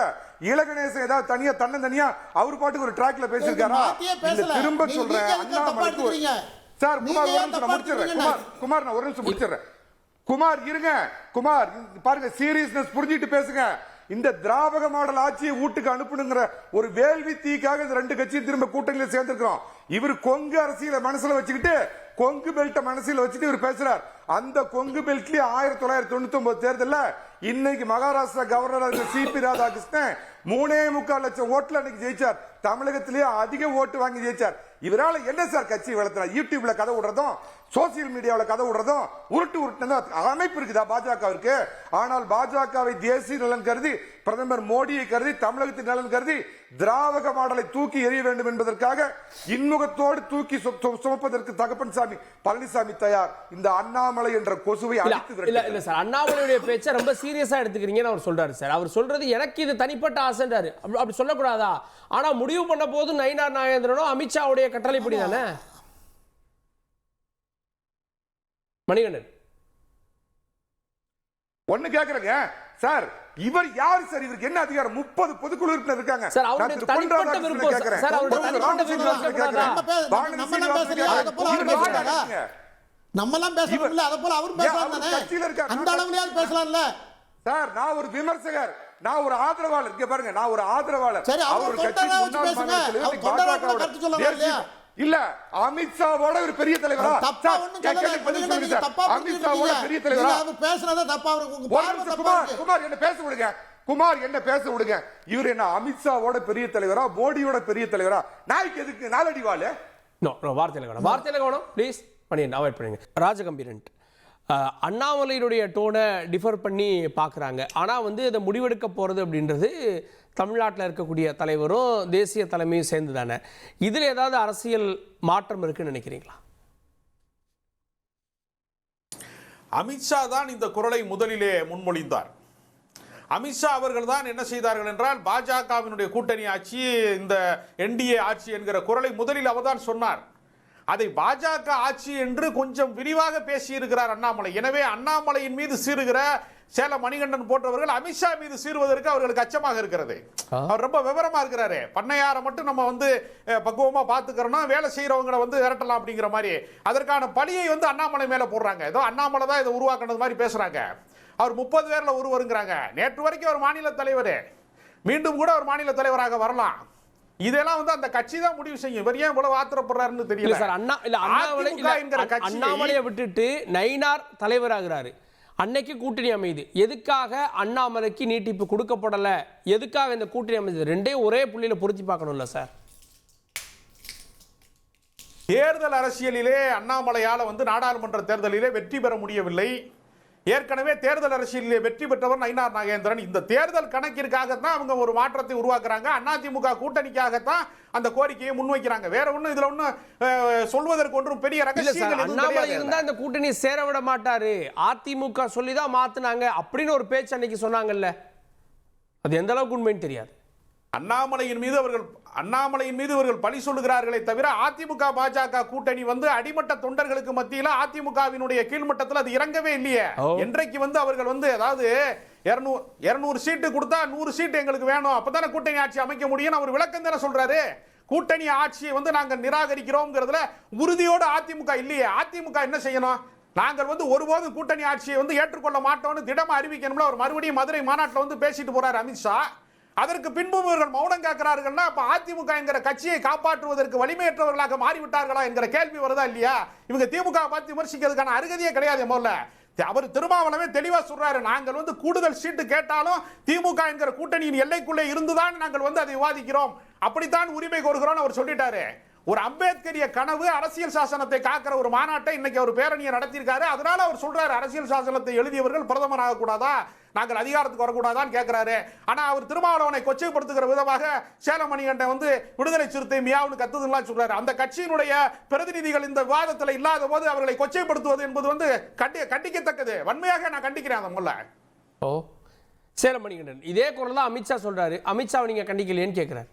இலகணேசன் ஏதாவது தனியா தன்னந்தனியா அவர் பாட்டுக்கு ஒரு ட்ராக்ல பேசியிருக்காரா? திரும்ப சொல்றேன், சார் குமார் ஒரு நிமிஷம் முடிச்சிடுறேன். குமார் நான் ஒரு நிமிஷம் முடிச்சிடுறேன். குமார் இருங்க, குமார் பாருங்க, சீரியஸ்னஸ் புரிஞ்சிட்டு பேசுங்க. இந்த திராவிட மாடல் ஆட்சியை வீட்டுக்கு அனுப்பணுங்கிற ஒரு வேள்வி தீக்காக இந்த ரெண்டு கட்சியும் திரும்ப கூட்டணியில சேர்ந்திருக்கிறோம். இவர் கொங்கு அரசியலை மனசுல வச்சுக்கிட்டு கொங்கு பெல்ட் மனசுல வச்சுட்டு இவர் பேசுறார். அந்த கொங்கு பெல்ட்லயே 1999 தேர்தல்ல இன்னைக்கு மகாராஷ்டிரா கவர்னர் சிபி ராதாகிருஷ்ணன் 3.25 லட்சம் ஓட்டுல அன்னைக்கு ஜெயிச்சார். தமிழகத்திலேயே அதிக ஓட்டு வாங்கி ஜெயிச்சார். இவரால என்ன சார் கட்சி வளர்த்தார்? யூடியூப்ல கதை விடுறதும் சோசியல் மீடியாவில் கதை விடுறதும் உருட்டு அமைப்பு இருக்குதா பாஜகவிற்கு? ஆனால் பாஜகவை தேசிய நலன் கருதி, பிரதமர் மோடியை கருதி, தமிழகத்தின் நலன் கருதி திராவிட மாடலை தூக்கி எறிய வேண்டும் என்பதற்காக இன்முகத்தோடு தூக்கி சுமப்பதற்கு தகப்பன்சாமி பழனிசாமி தயார். இந்த அண்ணாமலை என்ற கொசுவை
இல்ல சார், அண்ணாமலையுடைய பேச்சை ரொம்ப சீரியஸா எடுத்துக்கிறீங்கன்னு அவர் சொல்றாரு சார். அவர் சொல்றது எனக்கு இது தனிப்பட்ட ஆசைன்றாரு. அப்படி சொல்லக்கூடாதா? ஆனா முடிவு பண்ண போது நயினார் நாகேந்திரனோ அமித்ஷாவுடைய கட்டளைப்படி தானே. மணிகண்டன்
ஒண்ணு கேக்குறேங்க சார், இவர் யார் சார்? இவருக்கு என்ன அதிகாரம்? 30 பொதுக்குழு உறுப்பினர் இருக்காங்க
சார். அவருடைய தனிப்பட்ட விருப்பம் சார், அவருடைய தனிப்பட்ட
நம்மலாம் பேசல, அத போல அவர் பேசலாம் தானே, அந்த அளவுலயாவது பேசலாம்ல
சார். நான் ஒரு விமர்சகர், நான் ஒரு ஆதரவாளர். இங்க பாருங்க, நான் ஒரு ஆதரவாளர்.
சரி, அவர் தொண்டரா வச்சு பேசுங்க. அவர் தொண்டரா கருத்து சொல்லலாம் இல்லையா?
இல்ல அமித்ஷாவோட ஒரு பெரிய தலைவரா?
தப்பா ஒண்ணும் சொல்லல. தப்பா
அமித்ஷாவோட பெரிய தலைவரா?
அவர் பேசுறத தப்பா இருக்கு.
குமார் என்ன பேச விடுங்க. குமார் என்ன பேச விடுங்க. இவர் என்ன அமித்ஷாவோட பெரிய தலைவரா, மோடியோட பெரிய தலைவரா? நாய்க்கு எதுக்கு நாலடி வாளு?
நோ வார்த்தையில கவனம் ப்ளீஸ். பண்ணி அவாய்ட் பண்ணுங்க. ராஜகம்பீரன் அண்ணாமலையினுடைய டோனை டிஃபர் பண்ணி பார்க்குறாங்க. ஆனால் வந்து இதை முடிவெடுக்க போகிறது அப்படின்றது தமிழ்நாட்டில் இருக்கக்கூடிய தலைவரும் தேசிய தலைமையும் சேர்ந்து தானே. இதில் ஏதாவது அரசியல் மாற்றம் இருக்குன்னு நினைக்கிறீங்களா?
அமித்ஷா தான் இந்த குரலை முதலிலே முன்மொழிந்தார். அமித்ஷா அவர்கள் தான் என்ன செய்தார்கள் என்றால், பாஜகவினுடைய கூட்டணி ஆட்சி, இந்த என்டிஏ ஆட்சி என்கிற குரலை முதலில் அவர்தான் சொன்னார். அதை பாஜக ஆட்சி என்று கொஞ்சம் விரிவாக பேசியிருக்கிறார் அண்ணாமலை. எனவே அண்ணாமலையின் மீது சீறுகிற சேலம் மணிகண்டன் போன்றவர்கள் அமித்ஷா மீது சீறுவதற்கு அவர்களுக்கு அச்சமாக இருக்கிறது. அவர் ரொம்ப விவரமா இருக்கிறாரு. பண்ணையாரை மட்டும் நம்ம வந்து பக்குவமா பாத்துக்கிறோம்னா வேலை செய்யறவங்களை வந்து விரட்டலாம் அப்படிங்கிற மாதிரி அதற்கான பழியை வந்து அண்ணாமலை மேல போடுறாங்க. ஏதோ அண்ணாமலை தான் இதை உருவாக்குனது மாதிரி பேசுறாங்க. அவர் 30 பேர்ல ஒருவருங்கிறாங்க. நேற்று வரைக்கும் அவர் மாநில தலைவர், மீண்டும் கூட அவர் மாநில தலைவராக வரலாம். இதெல்லாம் வந்து அந்த கட்சி தான் முடிவு செய்யும். இவர் ஏன் இவ்வளவு ஆத்திரப்படுறாருன்னு தெரியல சார்.
அண்ணாமலையை விட்டுட்டு நயினார் தலைவராகிறாரு. அன்னைக்கு கூட்டணி அமைது. எதுக்காக அண்ணாமலைக்கு நீட்டிப்பு கொடுக்கப்படல? எதுக்காக இந்த கூட்டணி அமைது? ரெண்டே ஒரே புள்ளியில பொருத்தி பார்க்கணும்ல சார்.
தேர்தல் அரசியலிலே அண்ணாமலையால வந்து நாடாளுமன்ற தேர்தலிலே வெற்றி பெற முடியவில்லை. ஏற்கனவே தேர்தல் அரசியலிலே வெற்றி பெற்றவர் நயினார் நாகேந்திரன். இந்த தேர்தல் கணக்கிற்காகத்தான் அவங்க ஒரு மாற்றத்தை உருவாக்குறாங்க. அதிமுக கூட்டணிக்காகத்தான் அந்த கோரிக்கையை முன்வைக்கிறாங்க. வேற ஒன்றும் இதுல ஒன்றும் சொல்வதற்கு ஒன்றும் பெரிய ரகசியங்கள்
அண்ணாமலை இருந்தா இந்த கூட்டணி சேர விட மாட்டாரு, அதிமுக சொல்லிதான் மாத்துனாங்க அப்படின்னு ஒரு பேச்சு அன்னைக்கு சொன்னாங்கல்ல. அது எந்த அளவுக்கு உண்மைன்னு தெரியாது.
அண்ணாமலையின் மீது இவர்கள் பழி சொல்லுகிறார்களே தவிர அதிமுக பாஜக கூட்டணி வந்து அடிமட்ட தொண்டர்களுக்கு மத்தியில் அதிமுகவினுடைய கீழ்மட்டத்தில் அது இறங்கவே இல்லையே. என்றைக்கு வந்து அவர்கள் வந்து அதாவது 200 சீட்டு கொடுத்தா 100 சீட்டு எங்களுக்கு வேணும், அப்பதானே கூட்டணி ஆட்சி அமைக்க முடியும் அவர் விளக்கம் தானே சொல்றாரு. கூட்டணி ஆட்சியை வந்து நாங்கள் நிராகரிக்கிறோம்ங்கிறதுல உறுதியோடு அதிமுக இல்லையே. அதிமுக என்ன செய்யணும்? நாங்கள் வந்து ஒருபோதும் கூட்டணி ஆட்சியை வந்து ஏற்றுக்கொள்ள மாட்டோம்னு திடமா அறிவிக்கணும்ல. அவர் மறுபடியும் மதுரை மாநாட்டில் வந்து பேசிட்டு போறாரு அமித்ஷா. அதற்கு பின்பு இவர்கள் மௌனம் காக்கிறார்கள்னா அப்ப அதிமுக என்கிற கட்சியை காப்பாற்றுவதற்கு வலிமையற்றவர்களாக மாறிவிட்டார்களா என்கிற கேள்வி வருதா இல்லையா? இவங்க திமுக பார்த்து விமர்சிக்கிறதுக்கான அருகதையே கிடையாது. முதல்ல அவர் திருமாவளவே தெளிவா சொல்றாரு, நாங்கள் வந்து கூடுதல் சீட்டு கேட்டாலும் திமுக என்கிற கூட்டணியின் எல்லைக்குள்ளே இருந்துதான் நாங்கள் வந்து அதை விவாதிக்கிறோம், அப்படித்தான் உரிமை கோருகிறோம் அவர் சொல்லிட்டாரு. ஒரு அம்பேத்கரிய கனவு அரசியல் சாசனத்தை காக்கிற ஒரு மாநாட்டை இன்னைக்கு அவர் பேரணியை நடத்தியிருக்காரு. அதனால அவர் சொல்றாரு அரசியல் சாசனத்தை எழுதியவர்கள் பிரதமர் ஆகக்கூடாதா, நாங்கள் அதிகாரத்துக்கு வரக்கூடாதான்னு கேட்கிறாரு. ஆனா அவர் திருமாவளவனை கொச்சைப்படுத்துகிற விதமாக சேலம் மணிகண்டன் வந்து விடுதலை சிறுத்தை மியாவுன்னு கத்துதுலாம் சொல்றாரு. அந்த கட்சியினுடைய பிரதிநிதிகள் இந்த விவாதத்தில் இல்லாத போது அவர்களை கொச்சைப்படுத்துவது என்பது வந்து கண்டிக்கத்தக்கது. வன்மையாக நான் கண்டிக்கிறேன். அந்த முல்ல
சேலம் மணிகண்டன் இதே குரல் தான் அமித்ஷா சொல்றாரு. அமித்ஷா நீங்க கண்டிக்கலையேன்னு கேட்கிறாரு.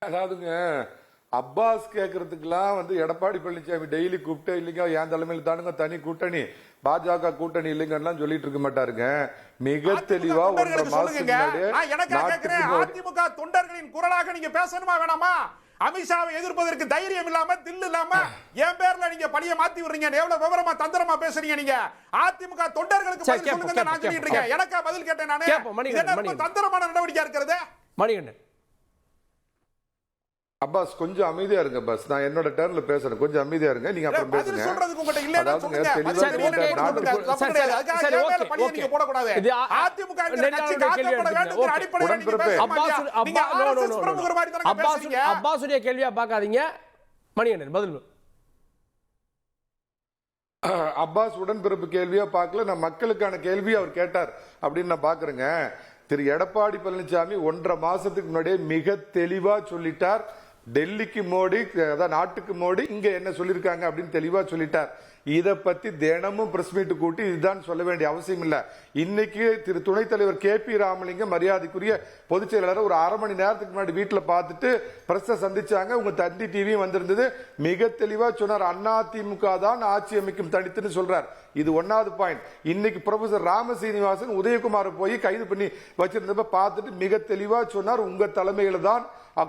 அதாவதுங்க அப்பாஸ் கேட்கறதுக்கெல்லாம் வந்து எடப்பாடி பழனிசாமி டெய்லி கூப்பிட்டு இல்லைங்க என் தலைமையில் தானுங்க தனி கூட்டணி பாஜக கூட்டணி இல்லைங்கலாம் சொல்லிட்டு இருக்க மாட்டாருங்க. மிக தெளிவா
அதிமுக தொண்டர்களின் குரலாக நீங்க பேசணுமா வேணாமா? அமித்ஷாவை எதிர்ப்பதற்கு தைரியம் இல்லாம தில்லு இல்லாம என் பேர்ல நீங்க பழிய மாத்தி விடுறீங்க. எவ்வளவு விவரமா தந்திரமா பேசுறீங்க நீங்க. அதிமுக தொண்டர்களுக்கு பதில் சொல்லுங்க நான் சொல்லிட்டு இருக்கேன். எனக்கா பதில் கேட்டேன் நானே. என்ன தந்திரமான நடவடிக்கை இருக்கிறது?
மணிகண்டன்
அப்பாஸ் கொஞ்சம் அமைதியா இருங்க பாஸ். நான் என்னோட டர்ன்ல பேசுறேன். கொஞ்சம் அமைதியா இருங்க. நீங்க அப்புறம் பேசுங்க.
சொல்றதுக்கு உங்ககிட்ட இல்ல
அதாவது
சொல்லுங்க. நீங்க போட கூடாது. அதிமுக கட்சி காக்கப்பட வேண்டும் என்ற அடிப்படையில் நீங்க பேசுறீங்க.
அப்பாஸுடைய கேள்வியா பார்க்காதீங்க. மணிகண்டன் பதில்.
அப்பாஸ் உடன்பிறப்பு கேள்வியா பார்க்கல, நான் மக்களுக்கான கேள்வி அவர் கேட்டார் அப்படின்னு நான் பாக்குறேங்க. திரு எடப்பாடி பழனிசாமி 1.5 மாசத்துக்கு முன்னாடியே மிக தெளிவா சொல்லிட்டார். டெல்லிக்கு மோடி, அதான் நாட்டுக்கு மோடி, இங்க என்ன சொல்லிருக்காங்க அப்படின்னு தெளிவா சொல்லிட்டார். இத பத்தி தினமும் பிரஸ் மீட் கூட்டி இதுதான் சொல்ல வேண்டிய அவசியம் இல்ல. இன்னைக்கு திரு துணைத் தலைவர் KP ராமலிங்கம் மரியாதைக்குரிய பொதுச் செயலாளர் ஒரு 1/2 மணி நேரத்துக்கு முன்னாடி வீட்டுல பார்த்துட்டு பிரஸ் சந்திச்சாங்க. உங்க தந்தி டிவி வந்திருந்தது. மிக தெளிவா சொன்னார், அதிமுக தான் ஆட்சி அமைக்கும் தனித்துன்னு சொல்றார். இது 1வது பாயிண்ட். இன்னைக்கு ப்ரொஃபசர் ராமசீனிவாசன் உதயகுமார் போய் கைது பண்ணி வச்சிருந்தப்ப பார்த்துட்டு மிக தெளிவா சொன்னார், உங்க தலைமையில தான்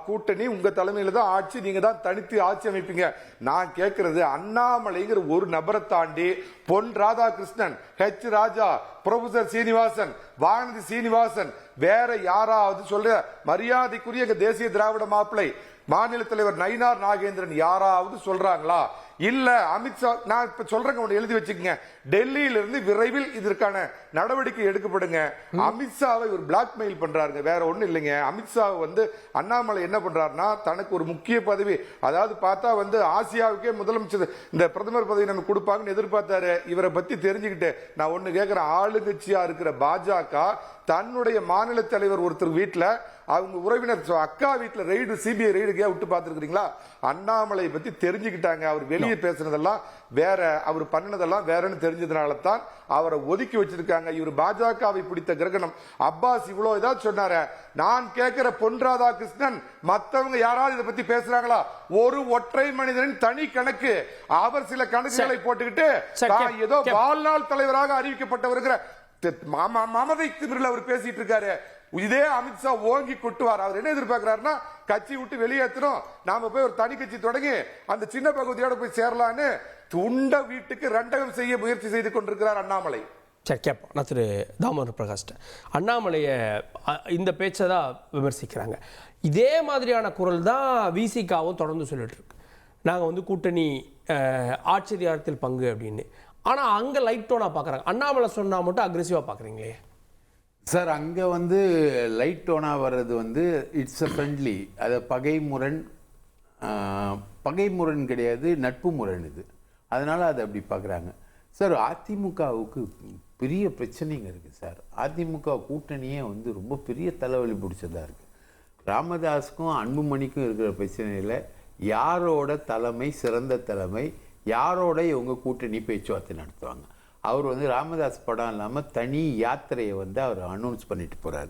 கூட்டணி, உங்க தலைமையில தான் ஆட்சி, நீங்க தான் தனித்து ஆட்சி அமைப்பீங்க. நான் கேட்கிறது, அண்ணாமலைங்கிற ஒரு நபரை தாண்டி பொன் ராதாகிருஷ்ணன், H ராஜா, ப்ரொஃபசர் சீனிவாசன், வானதி சீனிவாசன், வேற யாராவது சொல்ற மரியாதைக்குரிய தேசிய திராவிட மாப்பிளை மாநில தலைவர் நயினார் நாகேந்திரன் யாராவது சொல்றாங்களா? இல்ல அமித்ஷா, நான் இப்ப சொல்றேன், எழுதி வச்சுக்கங்க. டெல்லியில இருந்து விரைவில் இதற்கான நடவடிக்கை எடுக்கப்படுங்க. அமித்ஷாவை ஒரு பிளாக்மெயில் பண்றாருங்க, வேற ஒண்ணு இல்லைங்க. அமித்ஷா அண்ணாமலை என்ன பண்றாருன்னா, தனக்கு ஒரு முக்கிய பதவி, அதாவது பார்த்தா ஆசியாவுக்கே முதலமைச்சர் இந்த பிரதமர் பதவி நமக்கு கொடுப்பாங்கன்னு எதிர்பார்த்தாரு. இவரை பத்தி தெரிஞ்சுக்கிட்டு நான் ஒண்ணு கேட்கிறேன், ஆளுங்கட்சியா இருக்கிற பாஜக தன்னுடைய மாநில தலைவர் ஒருத்தர் வீட்டுல, அவங்க உறவினர் அக்கா வீட்டுல ரெய்டு, சிபிஐ ரெய்டுக்கே விட்டு பார்த்துருக்கீங்களா? அண்ணாமலை பத்தி தெரிஞ்சுக்கிட்டாங்க. அவர் வெளியே பேசுனதெல்லாம் வேற, அவர் பண்ணதெல்லாம் வேறன்னு தெரிஞ்சதுனால தான் அவரை ஒதுக்கி வச்சிருக்காங்க. இவர் பாஜகவை பிடித்த கிரகணம். அப்பாஸ் இவ்வளவு ஏதாவது சொன்னாரு. நான் கேட்கிற பொன் ராதாகிருஷ்ணன், மத்தவங்க யாராவது இதை பத்தி பேசுறாங்களா? ஒரு ஒற்றை மனிதனின் தனி கணக்கு. அவர் சில கணக்குகளை போட்டுக்கிட்டு ஏதோ வாழ்நாள் தலைவராக அறிவிக்கப்பட்டவர் மமதை திமிரில் அவர் பேசிட்டு இருக்காரு. இதே அமித்ஷா ஓங்கி கொட்டுவார். அவர் என்ன எதிர்பார்க்கிறாருன்னா, கட்சி விட்டு வெளியேற்றணும், நாம போய் ஒரு தனி கட்சி தொடங்கி அந்த சின்ன பகுதியோட போய் சேரலான்னு துண்ட வீட்டுக்கு ரெண்டகம் செய்ய முயற்சி செய்து கொண்டிருக்கிறார் அண்ணாமலை.
சரி கேட்போம். நான் திரு தாமோதர் பிரகாஷ் அண்ணாமலையை இந்த பேச்சை தான் விமர்சிக்கிறாங்க. இதே மாதிரியான குரல் தான் விசிகாவும் தொடர்ந்து சொல்லிட்டு இருக்கு. நாங்கள் கூட்டணி ஆட்சி அதிகாரத்தில் பங்கு அப்படின்னு. ஆனால் அங்கே லைட் டோனாக பார்க்குறாங்க. அண்ணாமலை சொன்னால் மட்டும் அக்ரெசிவாக பார்க்குறீங்களே
சார். அங்கே லைட் டோனாக வர்றது இட்ஸ் அ ஃப்ரெண்ட்லி, அது பகைமுரண் கிடையாது, நட்பு முரண் இது. அதனால் அதை அப்படி பார்க்குறாங்க சார். அதிமுகவுக்கு பெரிய பிரச்சனைங்க இருக்குது சார். அதிமுக கூட்டணியே ரொம்ப பெரிய தலைவலி பிடிச்சதாக இருக்குது. ராமதாஸுக்கும் அன்புமணிக்கும் இருக்கிற பிரச்சனையில் யாரோட தலைமை சிறந்த தலைமை, யாரோட இவங்க கூட்டணி பேச்சுவார்த்தை நடத்துவாங்க. அவர் ராமதாஸ் படம் இல்லாமல் தனி யாத்திரையை அவர் அனௌன்ஸ் பண்ணிட்டு போகிறார்.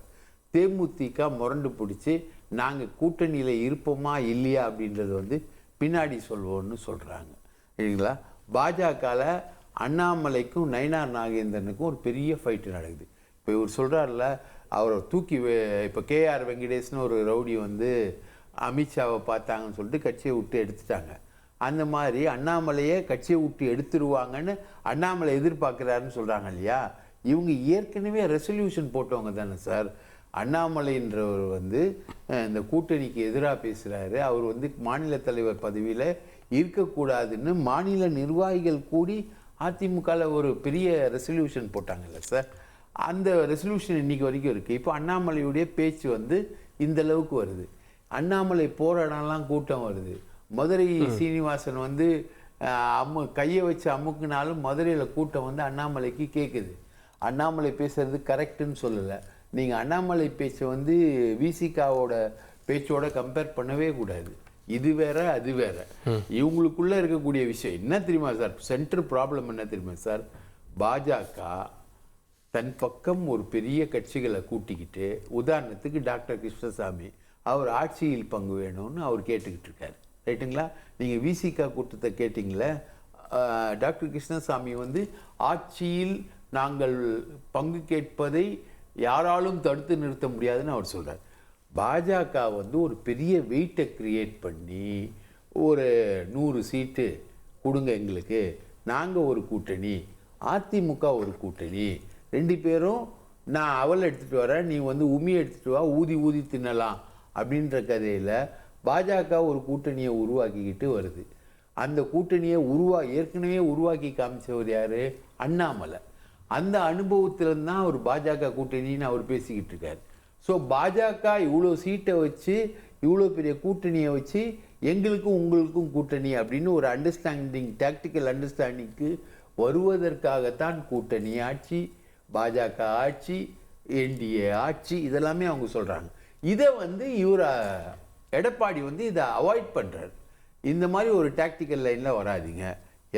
தேமுதிக முரண்டு பிடிச்சி நாங்கள் கூட்டணியில் இருப்போமா இல்லையா அப்படின்றது பின்னாடி சொல்வோம்னு சொல்கிறாங்க இல்லைங்களா. பாஜகவில் அண்ணாமலைக்கும் நயினார் நாகேந்திரனுக்கும் ஒரு பெரிய ஃபைட்டு நடக்குது. இப்போ இவர் சொல்கிறார்ல, அவரை தூக்கி இப்போ KR வெங்கடேஷ்னு ஒரு ரவுடி அமித்ஷாவை பார்த்தாங்கன்னு சொல்லிட்டு கட்சியை விட்டு எடுத்துட்டாங்க. அந்த மாதிரி அண்ணாமலையே கட்சியை விட்டு எடுத்துருவாங்கன்னு அண்ணாமலை எதிர்பார்க்குறாருன்னு சொல்கிறாங்க இல்லையா. இவங்க ஏற்கனவே ரெசல்யூஷன் போட்டவங்க தானே சார். அண்ணாமலைன்றவர் இந்த கூட்டணிக்கு எதிராக பேசுகிறாரு. அவர் மாநில தலைவர் பதவியில் இருக்கக்கூடாதுன்னு மாநில நிர்வாகிகள் கூடி அதிமுகவில் ஒரு பெரிய ரெசல்யூஷன் போட்டாங்கல்ல சார். அந்த ரெசல்யூஷன் இன்னைக்கு வரைக்கும் இருக்குது. இப்போ அண்ணாமலையுடைய பேச்சு இந்த அளவுக்கு வருது. அண்ணாமலை போகிற இடம்லாம் கூட்டம் வருது. மதுரை சீனிவாசன் கையை வச்சு அமுக்குனாலும் மதுரையில் கூட்டம் அண்ணாமலைக்கு கேட்குது. அண்ணாமலை பேசுறது கரெக்டுன்னு சொல்லலை. நீங்கள் அண்ணாமலை பேச்சை விசிகாவோட பேச்சோட கம்பேர் பண்ணவே கூடாது. இது வேற அது வேற. இவங்களுக்குள்ள இருக்கக்கூடிய விஷயம் என்ன தெரியுமா சார்? சென்ட்ரல் ப்ராப்ளம் என்ன தெரியுமா சார்? பாஜக தன் பக்கம் ஒரு பெரிய கட்சிகளை கூட்டிக்கிட்டு, உதாரணத்துக்கு டாக்டர் கிருஷ்ணசாமி அவர் ஆட்சியில் பங்கு வேணும்னு அவர் கேட்டுக்கிட்டு இருக்காரு. ரைட்டுங்களா? நீங்கள் விசிகா கூட்டத்தை கேட்டிங்களே, டாக்டர் கிருஷ்ணசாமி ஆட்சியில் நாங்கள் பங்கு கேட்பதை யாராலும் தடுத்து நிறுத்த முடியாதுன்னு அவர் சொல்கிறார். பாஜக வந்து ஒரு பெரிய வெயிட்டை கிரியேட் பண்ணி ஒரு 100 சீட்டு கொடுங்க எங்களுக்கு, நாங்கள் ஒரு கூட்டணி, அதிமுக ஒரு கூட்டணி, 2 பேரும் நான் அவல் எடுத்துகிட்டு வரேன், நீ வந்து உமி எடுத்துகிட்டு வா, ஊதி ஊதி தின்னலாம் அப்படின்ற கதையில் பாஜக ஒரு கூட்டணியை உருவாக்கிக்கிட்டு வருது. அந்த கூட்டணியை ஏற்கனவே உருவாக்கி காமிச்சவர் யார்? அண்ணாமலை. அந்த அனுபவத்தில்தான் தான் அவர் பாஜக கூட்டணின்னு அவர் பேசிக்கிட்டு இருக்கார். ஸோ பாஜக இவ்வளோ சீட்டை வச்சு இவ்வளோ பெரிய கூட்டணியை வச்சு எங்களுக்கும் உங்களுக்கும் கூட்டணி அப்படின்னு ஒரு டாக்டிக்கல் அண்டர்ஸ்டாண்டிங்க்கு வருவதற்காகத்தான் கூட்டணி ஆட்சி, பாஜக ஆட்சி, என்டிஏ ஆட்சி இதெல்லாமே அவங்க சொல்கிறாங்க. இதை வந்து எடப்பாடி வந்து இதை அவாய்ட் பண்ணுறாரு. இந்த மாதிரி ஒரு டாக்டிக்கல் லைனில் வராதிங்க,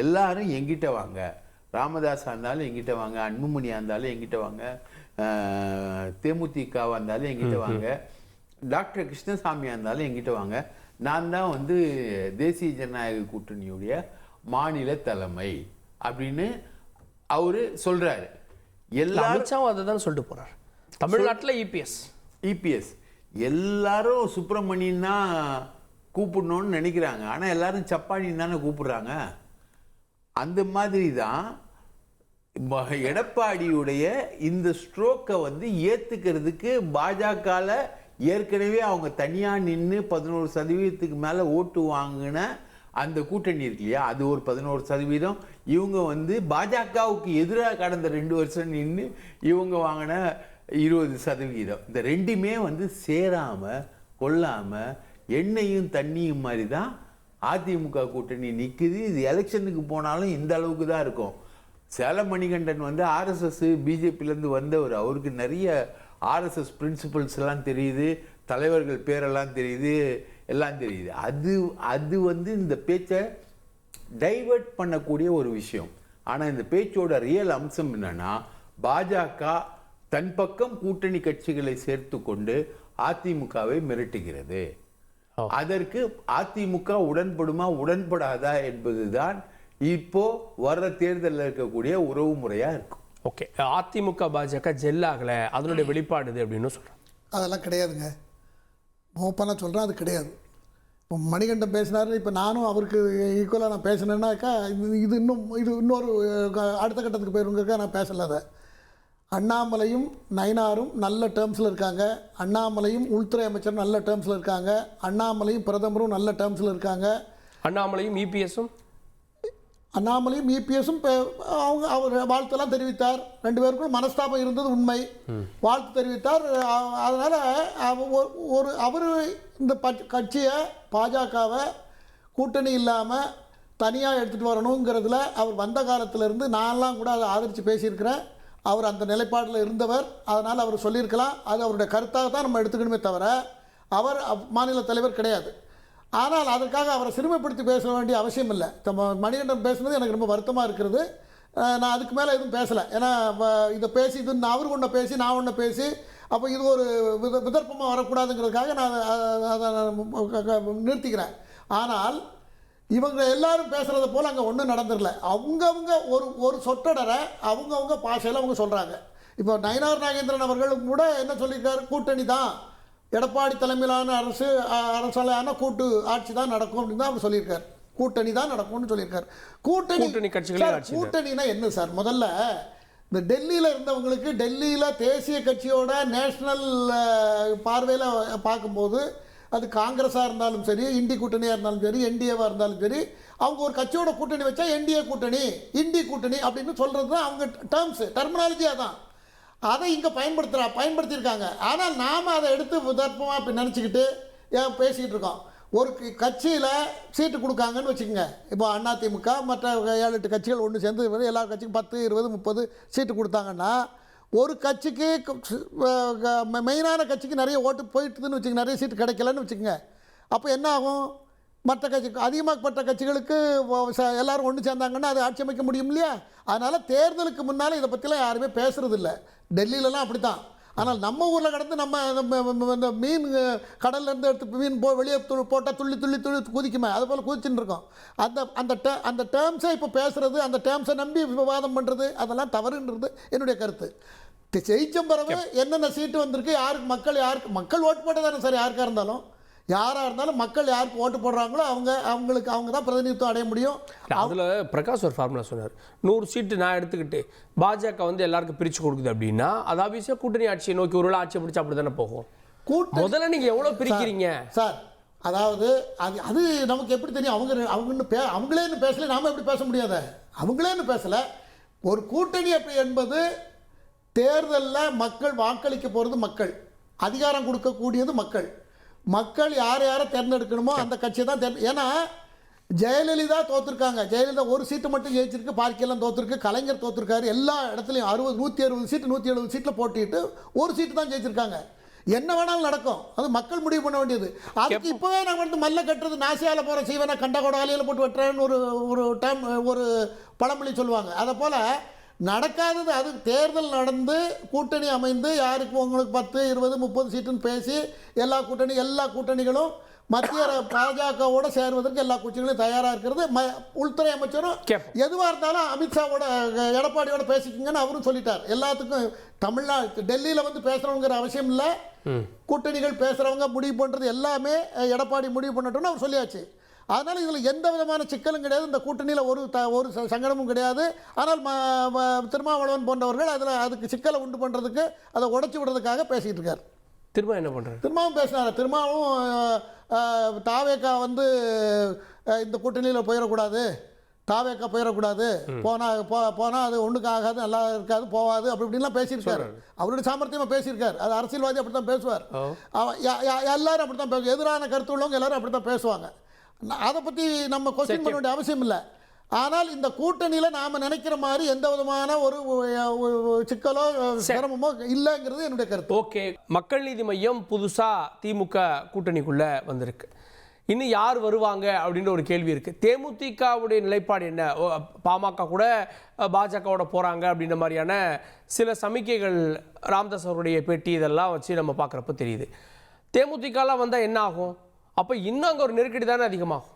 எல்லாரும் எங்கிட்ட வாங்க, ராமதாஸாக இருந்தாலும் எங்கிட்ட வாங்க, அன்புமணியாக இருந்தாலும் எங்கிட்ட வாங்க, தேமுதிகவாக இருந்தாலும் எங்கிட்ட வாங்க, டாக்டர் கிருஷ்ணசாமியாக இருந்தாலும் எங்கிட்ட வாங்க, நான் தான் வந்து தேசிய ஜனநாயக கூட்டணியுடைய மாநில தலைமை அப்படின்னு அவரு சொல்றாரு.
அமித்ஷாவும் அதை தான் சொல்லிட்டு போறார். தமிழ்நாட்டில் இபிஎஸ்
எல்லாரும் சுப்பிரமணியன் தான் கூப்பிடணும்னு நினைக்கிறாங்க, ஆனால் எல்லாரும் சப்பானின்னு தானே கூப்பிடுறாங்க. அந்த மாதிரி தான் எடப்பாடியுடைய இந்த ஸ்ட்ரோக்கை வந்து ஏற்றுக்கிறதுக்கு பாஜகவில் ஏற்கனவே அவங்க தனியாக நின்று 11% மேலே ஓட்டு வாங்கின அந்த கூட்டணி இருக்கு இல்லையா, அது ஒரு 11%. இவங்க வந்து பாஜகவுக்கு எதிராக கடந்த 2 வருஷம் நின்று இவங்க வாங்கின 20%. இந்த ரெண்டுமே வந்து சேராமல் கொள்ளாமல் எண்ணெயும் தண்ணியும் மாதிரி தான் அதிமுக கூட்டணி நிற்குது. இது எலெக்ஷனுக்கு போனாலும் இந்த அளவுக்கு தான் இருக்கும். சேலம் மணிகண்டன் வந்து ஆர்எஸ்எஸ் பிஜேபியிலேருந்து வந்தவர், அவருக்கு நிறைய ஆர்எஸ்எஸ் பிரின்சிபல்ஸ் எல்லாம் தெரியுது, தலைவர்கள் பேரெல்லாம் தெரியுது, எல்லாம் தெரியுது. அது வந்து இந்த பேச்சை டைவர்ட் பண்ணக்கூடிய ஒரு விஷயம். ஆனால் இந்த பேச்சோட ரியல் அம்சம் என்னன்னா, பாஜக தன் பக்கம் கூட்டணி கட்சிகளை சேர்த்து கொண்டு அதிமுகவை மிரட்டுகிறது. அதற்கு அதிமுக உடன்படுமா உடன்படாதா என்பதுதான் இப்போ வர்ற தேர்தலில் இருக்கக்கூடிய உறவு முறையா இருக்கும்.
ஓகே, அதிமுக பாஜக ஜெல்லாகல, அதனுடைய வெளிப்பாடு இது அப்படின்னு சொல்றேன். அதெல்லாம் கிடையாதுங்க,
ஓப்பனாக சொல்கிறேன், அது கிடையாது. இப்போ மணிகண்டன் பேசினாரு, இப்போ நானும் அவருக்கு ஈக்குவலாக நான் பேசினேன்னாக்கா இது இன்னொரு அடுத்த கட்டத்துக்கு போயிருங்கக்கா நான் பேசல. அதை அண்ணாமலையும் நயினாரும் நல்ல டேர்ம்ஸில் இருக்காங்க, அண்ணாமலையும் உள்துறை அமைச்சரும் நல்ல டேர்ம்ஸில் இருக்காங்க, அண்ணாமலையும் பிரதமரும் நல்ல டேர்ம்ஸில் இருக்காங்க,
அண்ணாமலையும் இபிஎஸும்
அவர் வாழ்த்தெல்லாம் தெரிவித்தார். 2 பேருக்கும் மனஸ்தாபம் இருந்தது உண்மை, வாழ்த்து தெரிவித்தார். அதனால் அவர் இந்த கட்சியை பாஜகவை கூட்டணி இல்லாமல் தனியாக எடுத்துகிட்டு வரணுங்கிறதுல அவர் வந்த காலத்திலேருந்து நான்லாம் கூட அதை ஆதரித்து பேசியிருக்கிறேன். அவர் அந்த நிலைப்பாடில் இருந்தவர், அதனால் அவர் சொல்லியிருக்கலாம். அது அவருடைய கருத்தாக தான் நம்ம எடுத்துக்கணுமே தவிர அவர் மாநில தலைவர் கிடையாது. ஆனால் அதற்காக அவரை சிறுமைப்படுத்தி பேச வேண்டிய அவசியம் இல்லை. மணிகண்டன் பேசுனது எனக்கு ரொம்ப வருத்தமாக இருக்கிறது. நான் அதுக்கு மேலே எதுவும் பேசலை. ஏன்னா இதை பேசி இது அவர் ஒன்றை பேசி நான் ஒன்றை பேசி அப்போ இது ஒரு விதர்ப்பமாக வரக்கூடாதுங்கிறதுக்காக நான் அதை நிறுத்திக்கிறேன். ஆனால் இவங்க எல்லாரும் பேசுகிறத போல் அங்கே ஒன்றும் நடந்துடல. அவங்கவுங்க ஒரு சொற்றொடரை அவங்கவுங்க பாஷையில் அவங்க சொல்கிறாங்க. இப்போ நயினார் நாகேந்திரன் அவர்களும் கூட என்ன சொல்லியிருக்காரு, கூட்டணி தான், எடப்பாடி தலைமையிலான அரசாலான கூட்டு ஆட்சி தான் நடக்கும் அப்படின்னு தான் அவர் சொல்லியிருக்காரு. கூட்டணி தான் நடக்கும்னு சொல்லியிருக்காரு. கூட்டணினா என்ன சார்? முதல்ல இந்த டெல்லியில் இருந்தவங்களுக்கு டெல்லியில் தேசிய கட்சியோட நேஷனல் பார்வையில் பார்க்கும்போது அது காங்கிரஸாக இருந்தாலும் சரி, இண்டி கூட்டணியாக இருந்தாலும் சரி, என்டிஏவாக இருந்தாலும் சரி, அவங்க ஒரு கட்சியோட கூட்டணி வச்சா என்டிஏ கூட்டணி, இண்டி கூட்டணி அப்படின்னு சொல்கிறது தான் அவங்க டெர்மினாலஜியாக தான். அதை இங்கே பயன்படுத்தியிருக்காங்க. ஆனால் நாம் அதை எடுத்து விதர்ப்பமாக இப்போ நினச்சிக்கிட்டு பேசிக்கிட்டு இருக்கோம். ஒரு கட்சியில் சீட்டு கொடுக்காங்கன்னு வச்சுக்கோங்க. இப்போ அதிமுக மற்ற 7-8 கட்சிகள் ஒன்று சேர்ந்து எல்லா கட்சிக்கும் 10, 20, 30 சீட்டு கொடுத்தாங்கன்னா ஒரு கட்சிக்கு மெயினான கட்சிக்கு நிறைய ஓட்டு போயிட்டுதுன்னு வச்சுக்கோங்க, நிறைய சீட்டு கிடைக்கலன்னு வச்சுக்கோங்க. அப்போ என்ன ஆகும்? மற்ற கட்சி அதிகமாகப்பட்ட கட்சிகளுக்கு எல்லோரும் ஒன்று சேர்ந்தாங்கன்னா அது ஆட்சி அமைக்க முடியும் இல்லையா? அதனால் தேர்தலுக்கு முன்னால் இதை பற்றிலாம் யாருமே பேசுகிறது இல்லை. டெல்லியிலலாம் அப்படி தான். ஆனால் நம்ம ஊரில் கடந்து நம்ம இந்த மீன் கடல்லேருந்து எடுத்து மீன் வெளியே போட்டால் துள்ளி துள்ளி துள்ளி குதிக்குமே, அது போல் குதிச்சுட்டு இருக்கோம். அந்த டேர்ம்ஸை இப்போ பேசுகிறது, அந்த டேர்ம்ஸை நம்பி விவாதம் பண்ணுறது அதெல்லாம் தவறுன்றது என்னுடைய கருத்து. ஜெயிச்ச பிறகு என்னென்ன சீட்டு வந்திருக்கு, யாருக்கு மக்கள் ஓட்டு போட்டதானே சார். யாருக்காக இருந்தாலும் மக்கள் யாருக்கு ஓட்டு போடுறாங்களோ அவங்க தான் பிரதிநிதித்துவம் அடைய முடியும்.
அதில் பிரகாஷ் ஒரு ஃபார்முலா சொன்னார், 100 சீட்டு நான் எடுத்துக்கிட்டு பாஜக வந்து எல்லாருக்கும் பிரித்து கொடுக்குது அப்படின்னா அது ஆபியஸாக கூட்டணி ஆட்சியை நோக்கி ஒரு ஆட்சியை பிடிச்சா அப்படி தானே போகும். முதல்ல நீங்கள் எவ்வளோ பிரிக்கிறீங்க
சார்? அதாவது அது நமக்கு எப்படி தெரியும்? அவங்களே இன்னும் பேசல, நாம எப்படி பேச முடியாத? அவங்களே இன்னும் பேசல. ஒரு கூட்டணி அப்படி என்பது தேர்தலில் மக்கள் வாக்களிக்க போகிறது, மக்கள் அதிகாரம் கொடுக்கக்கூடியது மக்கள் யாரை தேர்ந்தெடுக்கணுமோ அந்த கட்சியை தான் ஏன்னா ஜெயலலிதா தோற்றுருக்காங்க. ஜெயலலிதா ஒரு சீட்டு மட்டும் ஜெயிச்சிருக்கு, பாக்கியெல்லாம் தோற்றுருக்கு. கலைஞர் தோற்றுருக்காரு. எல்லா இடத்துலையும் 160 சீட்டு 170 சீட்டில் போட்டிட்டு ஒரு சீட்டு தான் ஜெயிச்சிருக்காங்க. என்ன வேணாலும் நடக்கும், அது மக்கள் முடிவு பண்ண வேண்டியது. அதுக்கு இப்போவே நாங்கள் வந்து மல்ல கட்டுறது, நாசியால் போகிற சீவனை கண்டகோடாலியில் போட்டு வெட்டுறேன்னு ஒரு பழமொழி சொல்லுவாங்க. அதை போல் நடக்காதது. அது தேர்தல் நடந்து கூட்டணி அமைந்து யாருக்கு உங்களுக்கு 10, 20, 30 சீட்டுன்னு பேசி எல்லா கூட்டணிகளும் மத்திய பாஜகவோட சேருவதற்கு எல்லா கட்சிகளும் தயாராக இருக்கிறது. உள்துறை அமைச்சரும் எதுவாக இருந்தாலும் அமித்ஷாவோட எடப்பாடியோட பேசிக்கிங்கன்னு அவரும் சொல்லிட்டார். எல்லாத்துக்கும் தமிழ்நாடு டெல்லியில் வந்து பேசுகிறவங்கிற அவசியம் இல்லை, கூட்டணிகள் பேசுகிறவங்க முடிவு பண்ணுறது எல்லாமே எடப்பாடி முடிவு பண்ணட்டும்னு அவர் சொல்லியாச்சு. அதனால் இதில் எந்த விதமான சிக்கலும் கிடையாது. இந்த கூட்டணியில் ஒரு சங்கடமும் கிடையாது. ஆனால் திருமாவளவன் போன்றவர்கள் அதுக்கு சிக்கலை உண்டு பண்ணுறதுக்கு, அதை உடைச்சி விடுறதுக்காக பேசிகிட்டு இருக்கார்.
திரும்ப என்ன பண்ணுறாரு?
திரும்பவும் பேசினார். திரும்பவும் தாவேக்கா வந்து இந்த கூட்டணியில் போயிடக்கூடாது, தாவேக்கா போயிடக்கூடாது, போனால் அது ஒன்றுக்கு ஆகாது, நல்லா இருக்காது, போகாது, அப்படி இப்படின்லாம் பேசியிருக்காரு. அவருடைய சாமர்த்தியமாக பேசியிருக்காரு. அது அரசியல்வாதி அப்படி தான் பேசுவார். எல்லாரும் அப்படி தான் பேசுவாங்க. எதிரான கருத்து உள்ளவங்க எல்லாரும் அப்படி தான் பேசுவாங்க. அதை பற்றி நம்ம கொஸ்டின் பண்ண வேண்டிய அவசியம் இல்லை. ஆனால் இந்த கூட்டணியில் நாம் நினைக்கிற மாதிரி எந்த விதமான ஒரு சிக்கலோ சிரமமோ இல்லைங்கிறது என்னுடைய கருத்து.
ஓகே, மக்கள் நீதி மையம் புதுசாக திமுக கூட்டணிக்குள்ளே வந்திருக்கு. இன்னும் யார் வருவாங்க அப்படின்ற ஒரு கேள்வி இருக்குது. தேமுதிகவுடைய நிலைப்பாடு என்ன? பாமக கூட பாஜகவோட போகிறாங்க அப்படின்ற மாதிரியான சில சமிக்கைகள் ராமதாஸ் அவருடைய பேட்டி இதெல்லாம் வச்சு நம்ம பார்க்குறப்ப தெரியுது. தேமுதிகலாம் வந்தால் என்ன ஆகும்? அப்போ இன்னும் அங்கே ஒரு நெருக்கடி தானே அதிகமாகும்.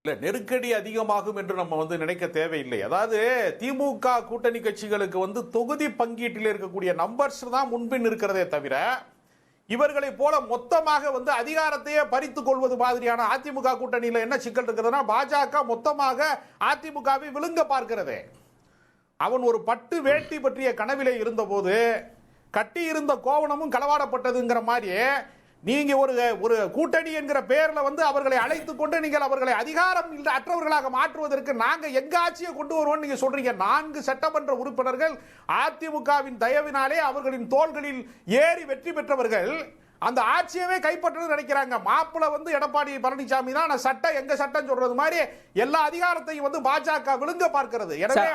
இல்லை, நெருக்கடி அதிகமாகும் என்று நம்ம வந்து நினைக்க தேவையில்லை. அதாவது திமுக கூட்டணி கட்சிகளுக்கு வந்து தொகுதி பங்கீட்டில் இருக்கக்கூடிய நம்பர்ஸ் தான் முன்பின் இருக்கிறதே தவிர, இவர்களை போல மொத்தமாக வந்து அதிகாரத்தையே பறித்துக் கொள்வது மாதிரியான அதிமுக கூட்டணியில் என்ன சிக்கல் இருக்கிறதுனா, பாஜக மொத்தமாக அதிமுகவை விழுங்க பார்க்கிறது. அவன் ஒரு பட்டு வேட்டி பற்றிய கனவிலே இருந்தபோது கட்டி இருந்த கோவணமும் களவாடப்பட்டதுங்கிற மாதிரி நீங்க ஒரு கூட்டணி என்கிற பெயர்ல வந்து அவர்களை அழைத்துக் கொண்டு நீங்கள் அவர்களை அதிகாரம் அற்றவர்களாக மாற்றுவதற்கு நாங்க எங்க ஆட்சியை கொண்டு வருவோம் நீங்க சொல்றீங்க. 4 சட்டமன்ற உறுப்பினர்கள் அதிமுகவின் தயவினாலே அவர்களின் தோள்களில் ஏறி வெற்றி பெற்றவர்கள் அந்த ஆட்சியவே கைப்பற்றது நினைக்கிறாங்க. மாப்பிள வந்து எடப்பாடி பழனிசாமி தான் சட்டம் எங்க சட்டம் சொல்றது மாதிரி எல்லா அதிகாரத்தையும் வந்து பாஜக விழுங்க பார்க்கிறது. எனவே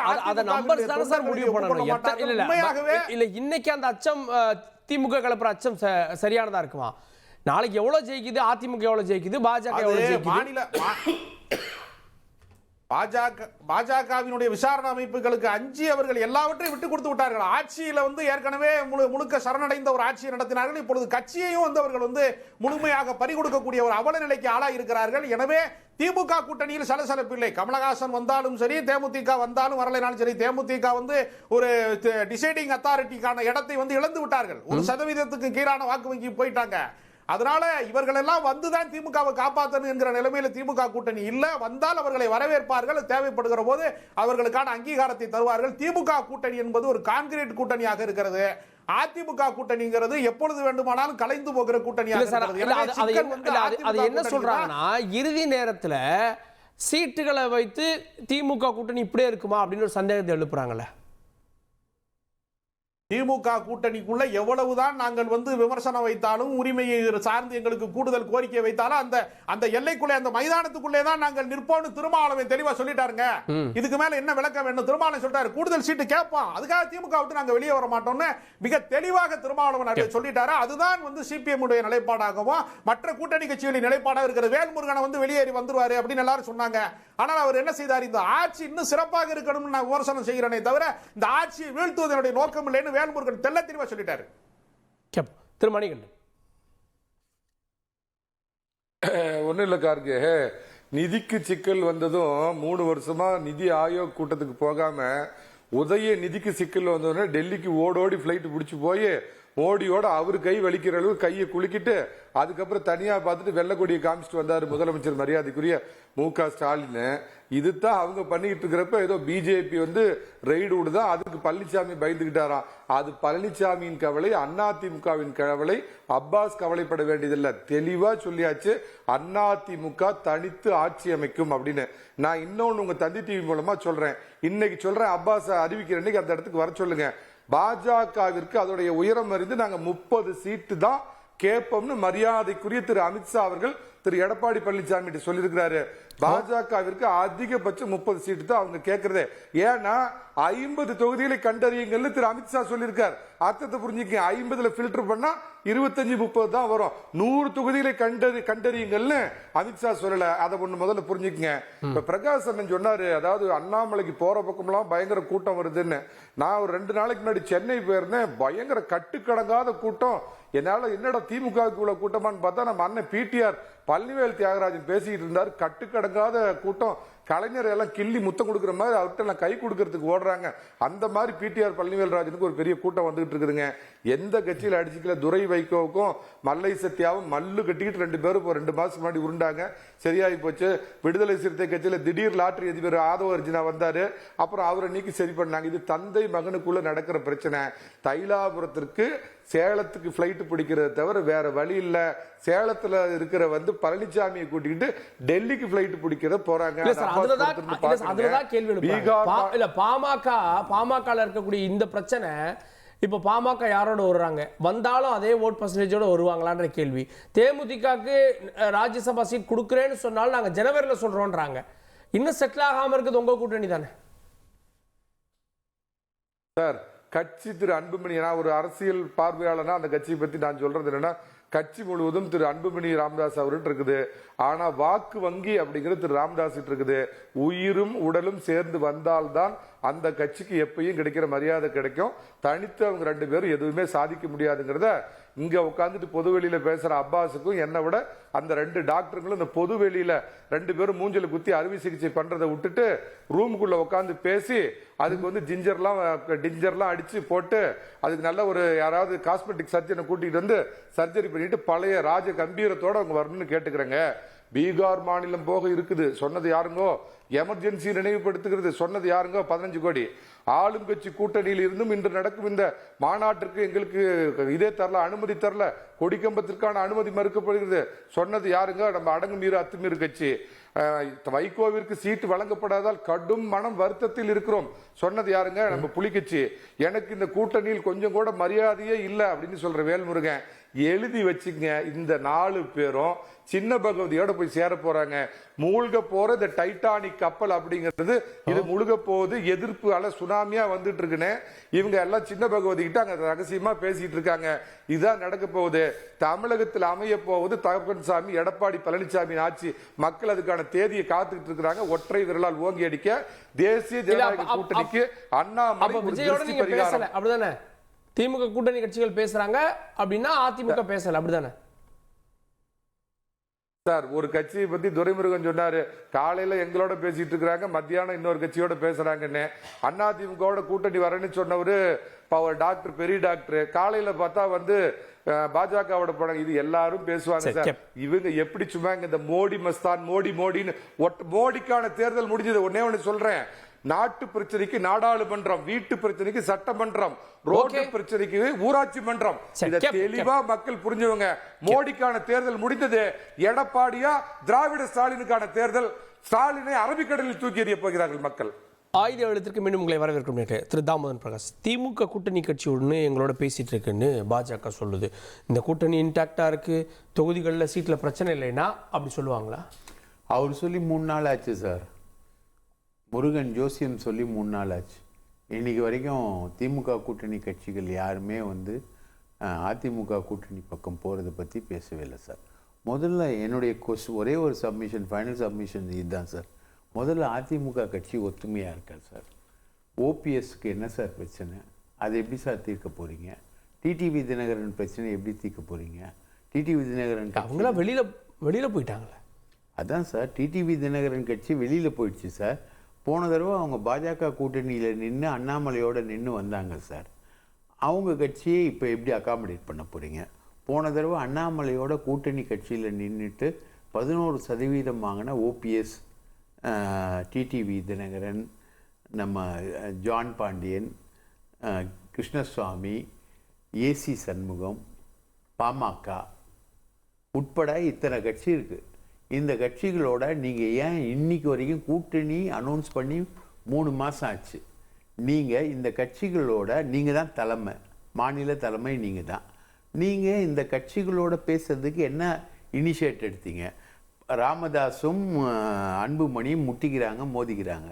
இன்னைக்கு அந்த அச்சம் திமுக கலப்புற அச்சம் சரியானதா இருக்குமா? நாளைக்கு எவ்வளவு ஜெயிக்குது, அதிமுக எவ்வளவு ஜெயிக்குது, பாஜக எவ்வளவு ஜெயிக்குது?
பாஜகவினுடைய விசாரணை அமைப்புகளுக்கு அஞ்சி அவர்கள் எல்லாவற்றையும் விட்டு கொடுத்து விட்டார்கள். ஆட்சியில் வந்து ஏற்கனவே முழுக்க சரணடைந்த ஒரு ஆட்சியை நடத்தினார்கள். இப்பொழுது கட்சியையும் வந்து அவர்கள் வந்து முழுமையாக பறிகொடுக்கக்கூடிய ஒரு அவல நிலைக்கு ஆளாக இருக்கிறார்கள். எனவே திமுக கூட்டணியில் சலசலப்பு இல்லை. கமலஹாசன் வந்தாலும் சரி, தேமுதிக வந்தாலும் வரலைனாலும் சரி, தேமுதிக வந்து ஒரு டிசைடிங் அத்தாரிட்டிக்கான இடத்தை வந்து இழந்து விட்டார்கள். 1% கீழான வாக்கு வங்கி போயிட்டாங்க. அதனால இவர்கள் எல்லாம் வந்துதான் திமுகவை காப்பாற்றணும் என்கிற நிலைமையில திமுக கூட்டணி இல்ல. வந்தால் அவர்களை வரவேற்பார்கள், தேவைப்படுகிற போது அவர்களுக்கான அங்கீகாரத்தை தருவார்கள். திமுக கூட்டணி என்பது ஒரு கான்கிரீட் கூட்டணியாக இருக்கிறது. அதிமுக கூட்டணிங்கிறது எப்பொழுது வேண்டுமானாலும் கலைந்து போகிற கூட்டணியாக இருக்கிறது.
அது என்ன சொல்றாங்கன்னா, இறுதி நேரத்தில் சீட்டுகளை வைத்து திமுக கூட்டணி இப்படியே இருக்குமா அப்படின்னு ஒரு சந்தேகத்தை எழுப்புறாங்களே.
திமுக கூட்டணிக்குள்ள எவ்வளவுதான் நாங்கள் வந்து விமர்சனம் வைத்தாலும், உரிமையை சார்ந்து எங்களுக்கு கூடுதல் கோரிக்கை வைத்தாலும் அந்த எல்லைக்குள்ளே, அந்த மைதானத்துக்குள்ளே தான் நாங்கள் நிற்போம்னு திருமாவளவன் தெளிவா சொல்லிட்டாருங்க. இதுக்கு மேல என்ன விளக்கம் வேணும்? திருமாவளவன் சொல்லிட்டாரு கூடுதல் சீட்டு கேட்போம், அதுக்காக திமுக விட்டு நாங்க வெளியே வர மாட்டோம்னு மிக தெளிவாக திருமாவளவன் சொல்லிட்டாரு. அதுதான் வந்து சிபிஎம் உடைய நிலைப்பாடாகவும் மற்ற கூட்டணி கட்சிகளின் நிலைப்பாடாக இருக்கிறது. வேல்முருகனை வந்து வெளியேறி வந்துருவாரு அப்படின்னு எல்லாரும் சொன்னாங்க. ஆனால் அவர் என்ன செய்தார்? இந்த ஆட்சி இன்னும் சிறப்பாக இருக்கணும்னு நான் விமர்சனம் செய்கிறேனே தவிர இந்த ஆட்சியை வீழ்த்துவதனுடைய நோக்கம் இல்லைன்னு வேல்முருகன் தெள்ள தெளிவா சொல்லிட்டாரு.
திருமணிகண்டன்
ஒன்றும் இல்லை கார்கே, நிதிக்கு சிக்கல் வந்ததும் 3 வருஷமா நிதி ஆயோக் கூட்டத்துக்கு போகாம உதயநிதிக்கு சிக்கல் வந்தோடனே டெல்லிக்கு ஓடோடி பிளைட் பிடிச்சி போய் மோடியோட அவரு கை வலிக்கிற அளவு கையை குலுக்கிட்டு அதுக்கப்புறம் தனியா பார்த்துட்டு வெள்ளக்கொடியை காமிச்சிட்டு வந்தாரு முதலமைச்சர் மரியாதைக்குரிய மு.க. ஸ்டாலின். இதுதான் அவங்க பண்ணிட்டு இருக்கிறப்ப ஏதோ பிஜேபி வந்து ரெய்டு விடுதா, அதுக்கு பழனிசாமி பயந்துகிட்டாராம். அது பழனிசாமியின் கவலை, அதிமுகவின் கவலை, அப்பாஸ் கவலைப்பட வேண்டியதில்லை. தெளிவா சொல்லியாச்சு, அதிமுக தனித்து ஆட்சி அமைக்கும் அப்படின்னு. நான் இன்னொன்னு உங்க தந்தி டிவி மூலமா சொல்றேன், இன்னைக்கு சொல்றேன், அப்பாஸ் அறிவிக்கிற அன்னைக்கு அந்த இடத்துக்கு வர சொல்லுங்க. பாஜகவிற்கு அதோடைய உயரம் அறிந்து நாங்க 30 சீட்டு தான் கேட்போம்னு மரியாதைக்குரிய திரு அமித்ஷா அவர்கள் திரு எடப்பாடி பழனிசாமி சொல்லியிருக்கிறாரு. பாஜகவிற்கு அதிகபட்சம் 30 சீட்டு தான் அவங்க கேட்கறதே. ஏன்னா 50 தொகுதிகளை கண்டறியுங்கள் திரு அமித்ஷா சொல்லியிருக்கார். அர்த்தத்தை புரிஞ்சுக்க, 50ல பில்டர் பண்ணா 25-30 தான் வரும். 100 தொகுதிகளை கண்டறியுங்கள்னு அமித்ஷா சொல்லல. அதை ஒண்ணு முதல்ல புரிஞ்சுக்கங்க. இப்ப பிரகாஷ் அண்ணன் சொன்னாரு, அதாவது அண்ணாமலைக்கு போற பக்கம்லாம் பயங்கர கூட்டம் வருதுன்னு. நான் ஒரு 2 நாளைக்கு முன்னாடி சென்னை போயிருந்தேன், பயங்கர கட்டுக்கடங்காத கூட்டம். என்னால என்னடா திமுகவுக்கு உள்ள கூட்டமான்னு பார்த்தா நம்ம அண்ணன் பிடிஆர் பழனிவேல் தியாகராஜன் பேசிக்கிட்டு இருந்தார். கட்டுக்கடங்காத கூட்டம், கலைஞர் எல்லாம் கிள்ளி முத்தம் கொடுக்குற மாதிரி அவர்கிட்ட எல்லாம் கை கொடுக்கறதுக்கு ஓடுறாங்க. அந்த மாதிரி பிடிஆர் பழனிவேல் ராஜனுக்கு ஒரு பெரிய கூட்டம் வந்துகிட்டு இருக்குதுங்க. எந்த கட்சியில் அடிச்சுக்கல, துரை வைகோவுக்கும் மல்லை சத்யாவும் மல்லு கட்டிக்கிட்டு 2 பேரும் 2 மாசம் முன்னாடி உருண்டாங்க, சரியாகி போச்சு. விடுதலை சிறுத்தை கட்சியில திடீர் லாட்டரி அதிபர் ஆதவ அர்ஜுனா வந்தாரு, அப்புறம் அவரை நீக்கி சரி பண்ணாங்க. இது தந்தை மகனுக்குள்ள நடக்கிற பிரச்சனை. தைலாபுரத்திற்கு சேலத்துக்கு பிளைட் பிடிக்கிறத தவிர வேற வழி இல்ல. சேலத்துல இருக்கிற வந்து பழனிசாமியை கூட்டிக்கிட்டு டெல்லிக்கு பிளைட் பிடிக்கிறத போறாங்க.
பாமக இருக்கக்கூடிய இந்த பிரச்சனை இப்ப பாமக யாரோட வருவாங்க, வந்தாலும் அதே ஓட் பர்சன்டேஜோட வருவாங்களான்ற கேள்வி. தேமுதிகக்கு ராஜ்யசபா சீட் கொடுக்குறேன்னு சொன்னாலும் நாங்க ஜனவரியில சொல்றோம்ன்றாங்க. இன்னும் செட்டில் ஆகாம இருக்குது உங்க கூட்டணி தானே
சார்? கட்சி திரு அன்புமணி, நான் ஒரு அரசியல் பார்வையாளனா அந்த கட்சியை பத்தி நான் சொல்றது என்னன்னா, கட்சி முழுவதும் திரு அன்புமணி ராமதாஸ் அவர்கிட்ட இருக்குது. ஆனா வாக்கு வங்கி அப்படிங்கிறது திரு ராமதாஸ் இருக்குது. உயிரும் உடலும் சேர்ந்து வந்தால்தான் அந்த கட்சிக்கு எப்பயும் கிடைக்கிற மரியாதை கிடைக்கும். தனித்து அவங்க 2 பேரும் எதுவுமே சாதிக்க முடியாதுங்கிறத இங்க உட்காந்துட்டு பொதுவெளியில பேசுற அப்பாஸுக்கும் என்னை விட அந்த 2 டாக்டர்களும் இந்த பொதுவெளியில 2 பேரும் மூஞ்சில குத்தி அறுவை சிகிச்சை பண்றதை விட்டுட்டு ரூமுக்குள்ள உட்காந்து பேசி அதுக்கு வந்து டிஞ்சர்லாம் அடிச்சு போட்டு அதுக்கு நல்ல ஒரு யாராவது காஸ்மெட்டிக் சர்ஜனை கூட்டிட்டு வந்து சர்ஜரி பண்ணிட்டு பழைய ராஜ கம்பீரத்தோட அவங்க வரணும்னு கேட்டுக்கிறேங்க. பீகார் மாநிலம் போக இருக்குது, சொன்னது யாருங்கோ? எமர்ஜென்சி நினைவுபடுத்துகிறது, சொன்னது யாருங்கோ? 15 கோடி. ஆளும் கட்சி கூட்டணியில் இருந்தும் இன்று நடக்கும் இந்த மாநாட்டிற்கு எங்களுக்கு இதே தரல, அனுமதி தரல, கொடிக்கம்பத்திற்கான அனுமதி மறுக்கப்படுகிறது, சொன்னது யாருங்க? நம்ம அடங்குமீறு அத்துமீறு கட்சி. வைகோவிற்கு சீட்டு வழங்கப்படாதால் கடும் மனம் வருத்தத்தில் இருக்கிறோம், சொன்னது யாருங்க? நம்ம புலிகட்சி. எனக்கு இந்த கூட்டணியில் கொஞ்சம் கூட மரியாதையே இல்லை அப்படின்னு சொல்ற வேல்முருகன். எழுதி வச்சுங்க, இந்த 4 பேரும் சின்ன பகவதியோட போய் சேர போறாங்க. மூழ்க போற இந்த டைட்டானிக் கப்பல் அப்படிங்கிறது இது முழுக போகுது, எதிர்ப்பு அலை சுனாமியா வந்துட்டு இருக்குன்னு இவங்க எல்லாம் சின்ன பகவதி கிட்ட அங்க ரகசியமா பேசிட்டு இருக்காங்க. இதுதான் நடக்க போகுது. தமிழகத்தில் அமைய போவது தகப்பன்சாமி எடப்பாடி பழனிசாமி ஆட்சி. மக்கள் அதுக்கான தேதியை காத்துக்கிட்டு இருக்கிறாங்க. ஒற்றை விரலால் ஓங்கி அடிக்க தேசிய ஜனநாயக கூட்டணிக்கு அண்ணாமலை பரிகாரம்.
அப்படிதானே திமுக கூட்டணி கட்சிகள் பேசுறாங்க அப்படின்னா அதிமுக பேசல, அப்படிதானே
சார்? ஒரு கட்சியை பத்தி துரைமுருகன் சொன்னாரு, காலையில எங்களோட பேசிட்டு இருக்கிறாங்க, மத்தியானம் இன்னொரு கட்சியோட பேசுறாங்கன்னு. அதிமுக கூட்டணி வரேன்னு சொன்னவரு டாக்டர், பெரிய டாக்டர், காலையில பார்த்தா வந்து பாஜகவோட போனாங்க. இது எல்லாரும் பேசுவாங்க சார். இவங்க எப்படி சும்மா இந்த மோடி மஸ்தான், மோடின்னு மோடிக்கான தேர்தல் முடிஞ்சது. ஒன்னே ஒன்னு சொல்றேன், நாட்டு பிரச்சனைக்கு நாடாளுமன்றம், வீட்டு பிரச்சனைக்கு சட்டமன்றம், ரோட்டு பிரச்சனைக்கு ஊராட்சி மன்றம். இத தெளிவா மக்கள் புரிஞ்சவங்க. மோடிக்கான தேர்தல் முடிந்தது. எடப்பாடியா திராவிட ஸ்டாலினுக்கான தேர்தல். ஸ்டாலினை அரபிக்கடலில் தூக்கி எறிய போகிறார்கள் மக்கள்.
ஆயுத எழுத்திற்கு மீண்டும் உங்களை வரவேற்கும் திரு தாமோதரன் பிரகாஷ். திமுக கூட்டணி கட்சி ஒன்று எங்களோட பேசிட்டு இருக்குன்னு பாஜக சொல்லுது. இந்த கூட்டணி இன்டாக்டா இருக்கு, தொகுதிகளில் சீட்ல பிரச்சனை இல்லைன்னா அப்படி சொல்லுவாங்களா?
அவர் சொல்லி 3 நாள் ஆச்சு சார். முருகன் ஜோசியம் சொல்லி 3 நாள் ஆச்சு. இன்னைக்கு வரைக்கும் திமுக கூட்டணி கட்சிகள் யாருமே வந்து அதிமுக கூட்டணி பக்கம் போகிறத பற்றி பேசவே இல்லை சார். முதல்ல என்னுடைய ஒரே ஒரு சப்மிஷன், ஃபைனல் சப்மிஷன் இதுதான் சார். முதல்ல அதிமுக கட்சி ஒத்துமையாக இருக்காது சார். ஓபிஎஸ்க்கு என்ன சார் பிரச்சனை? அதை எப்படி சார் தீர்க்க போகிறீங்க? டிடிவி தினகரன் பிரச்சனை எப்படி தீர்க்க போகிறீங்க? டிடிவி தினகரன்
அவங்களாம் வெளியில் போயிட்டாங்களே.
அதான் சார், டிடிவி தினகரன் கட்சி வெளியில் போயிடுச்சு சார். போன தடவை அவங்க பாஜக கூட்டணியில் நின்று அண்ணாமலையோட நின்று வந்தாங்க சார். அவங்க கட்சியை இப்போ எப்படி அகாமடேட் பண்ண போகிறீங்க? போன தடவை அண்ணாமலையோட கூட்டணி கட்சியில் நின்றுட்டு 11% வாங்கின ஓபிஎஸ், டிடிவி தினகரன், நம்ம ஜான் பாண்டியன், கிருஷ்ணசுவாமி, ஏசி சண்முகம், பாமக உட்பட இத்தனை கட்சி இருக்குது. இந்த கட்சிகளோட நீங்கள் ஏன் இன்னைக்கு வரைக்கும் கூட்டணி அனௌன்ஸ் பண்ணி 3 மாதம் ஆச்சு? நீங்கள் இந்த கட்சிகளோட நீங்கள் தான் தலைமை, மாநில தலைமை நீங்கள் தான். நீங்கள் இந்த கட்சிகளோட பேசுறதுக்கு என்ன இனிஷியேட் எடுத்தீங்க? ராமதாஸும் அன்புமணியும் முட்டிக்கிறாங்க, மோதிக்கிறாங்க.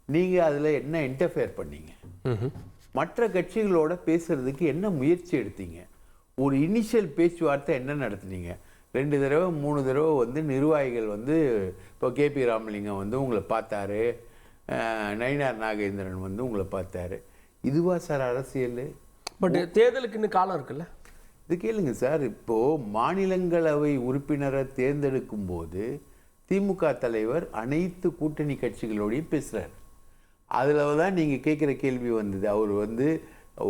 நீங்கள் அதில் என்ன இன்டர்ஃபியர் பண்ணீங்க? மற்ற கட்சிகளோட பேசுறதுக்கு என்ன முயற்சி எடுத்தீங்க? ஒரு இனிஷியல் பேச்சுவார்த்தை என்ன நடத்துனீங்க? 2 தடவை 3 தடவை வந்து நிர்வாகிகள் வந்து இப்போ கேபி ராமலிங்கம் வந்து உங்களை பார்த்தாரு, நயினார் நாகேந்திரன் வந்து உங்களை பார்த்தாரு. இதுவா சார் அரசியல்?
பட் தேர்தலுக்கு இன்னும் காலம் இருக்குல்ல.
இது கேளுங்க சார், இப்போது மாநிலங்களவை உறுப்பினரை தேர்ந்தெடுக்கும் போது திமுக தலைவர் அனைத்து கூட்டணி கட்சிகளோடையும் பேசுகிறார். அதில் தான் நீங்கள் கேட்குற கேள்வி வந்தது. அவர் வந்து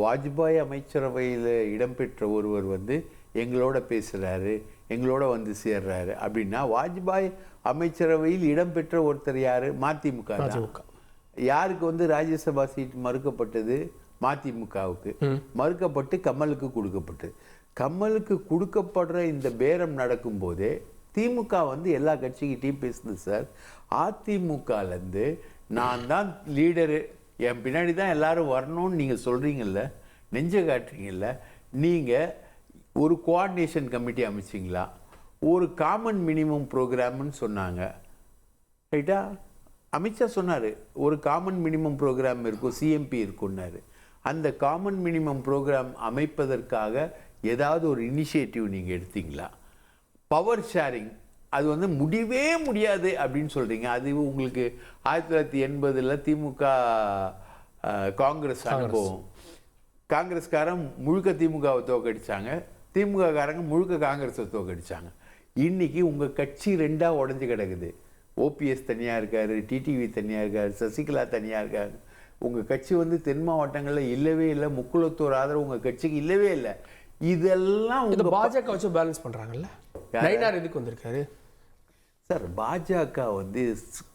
வாஜ்பாய் அமைச்சரவையில் இடம்பெற்ற ஒருவர் வந்து எங்களோட பேசுகிறாரு, எங்களோட வந்து சேர்றாரு அப்படின்னா, வாஜ்பாய் அமைச்சரவையில் இடம்பெற்ற ஒருத்தர் யார்? மதிமுக தான். யாருக்கு வந்து ராஜ்யசபா சீட் மறுக்கப்பட்டது? மதிமுகவுக்கு மறுக்கப்பட்டு கமலுக்கு கொடுக்கப்பட்டது. கமலுக்கு கொடுக்கப்படுற இந்த பேரம் நடக்கும்போதே திமுக வந்து எல்லா கட்சிக்கிட்டையும் பேசுது சார். அதிமுகலேருந்து நான் தான் லீடரு, என் பின்னாடி தான் எல்லாரும் வரணும்னு நீங்கள் சொல்கிறீங்கல்ல, நெஞ்ச காட்டுறீங்கல்ல. நீங்கள் ஒரு கோஆர்டினேஷன் கமிட்டி அமைச்சிங்களா? ஒரு காமன் மினிமம் ப்ரோக்ராம்னு சொன்னாங்க, ரைட்டா? அமித்ஷா சொன்னார் ஒரு காமன் மினிமம் ப்ரோக்ராம் இருக்கும், சிஎம்பி இருக்குன்னாரு. அந்த காமன் மினிமம் ப்ரோக்ராம் அமைப்பதற்காக ஏதாவது ஒரு இனிஷியேட்டிவ் நீங்கள் எடுத்தீங்களா? பவர் ஷேரிங் அது வந்து முடியவே முடியாது அப்படின்னு சொல்கிறீங்க. அது உங்களுக்கு 1980 திமுக காங்கிரஸ் அனுபவம். காங்கிரஸ்காரன் முழுக்க திமுகவை தோக்கடிச்சாங்க, திமுககாரங்க முழுக்க காங்கிரஸை தோக்கடிச்சாங்க. இன்றைக்கி உங்கள் கட்சி 2ஆக உடஞ்சி கிடக்குது. ஓபிஎஸ் தனியாக இருக்கார், டிடிவி தனியாக இருக்கார், சசிகலா தனியாக இருக்கார். உங்கள் கட்சி வந்து தென் மாவட்டங்களில் இல்லவே இல்லை. முக்குளத்தூர் ஆதரவு உங்கள் கட்சிக்கு இல்லவே இல்லை. இதெல்லாம்
இந்த பாஜக வச்சு பேலன்ஸ் பண்ணுறாங்கல்ல. நயினார் எதுக்கு வந்திருக்காரு
சார்? பாஜக வந்து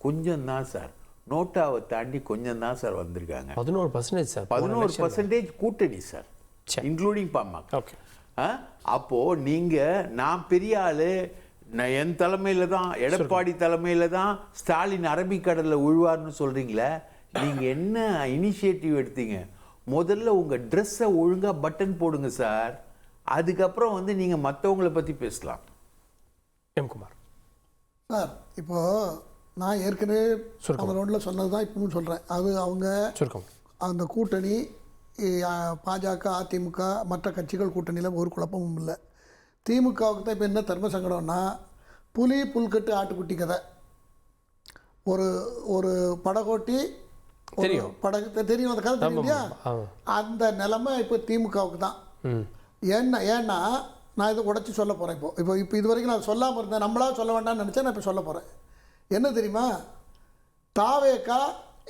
கொஞ்சம் தான் சார், நோட்டாவை தாண்டி கொஞ்சம் தான் சார் வந்திருக்காங்க.
11% சார்.
11% கூட்டணி சார், இன்க்ளூடிங் பாமக.
ஓகே.
அப்போது நீங்கள் நான் பெரிய ஆள், நான் என் தலைமையில் தான், எடப்பாடி தலைமையில் தான் ஸ்டாலின் அரபிக்கடலில் உழுவார்னு சொல்கிறீங்களே, நீங்கள் என்ன இனிஷியேட்டிவ் எடுத்தீங்க? முதல்ல உங்கள் ட்ரெஸ்ஸை ஒழுங்காக பட்டன் போடுங்க சார், அதுக்கப்புறம் வந்து நீங்கள் மற்றவங்களை பற்றி பேசலாம்.
எம் குமார்
சார், இப்போது நான் ஏற்கனவே அந்த ரோட்டில் சொன்னது தான் இப்பவும் சொல்கிறேன். அது அவங்க அந்த கூட்டணி பாஜக, அதிமுக, மற்ற கட்சிகள் கூட்டணியில் ஒரு குழப்பமும் இல்லை. திமுகவுக்கு தான் இப்போ என்ன தர்ம சங்கடம்னா, புலி புல்கட்டு ஆட்டுக்குட்டி கதை. ஒரு படகோட்டி படகு தெரியும், அந்த கதை தெரியும் இல்லையா? அந்த நிலைமை இப்போ திமுகவுக்கு தான். ஏன்னா நான் இதை உடச்சி சொல்ல போகிறேன். இப்போ இது வரைக்கும் நான் சொல்லாமல் இருந்தேன், நம்மளாக சொல்ல வேண்டாம்னு நினச்சேன். நான் இப்போ சொல்ல போகிறேன். என்ன தெரியுமா? தாவேகா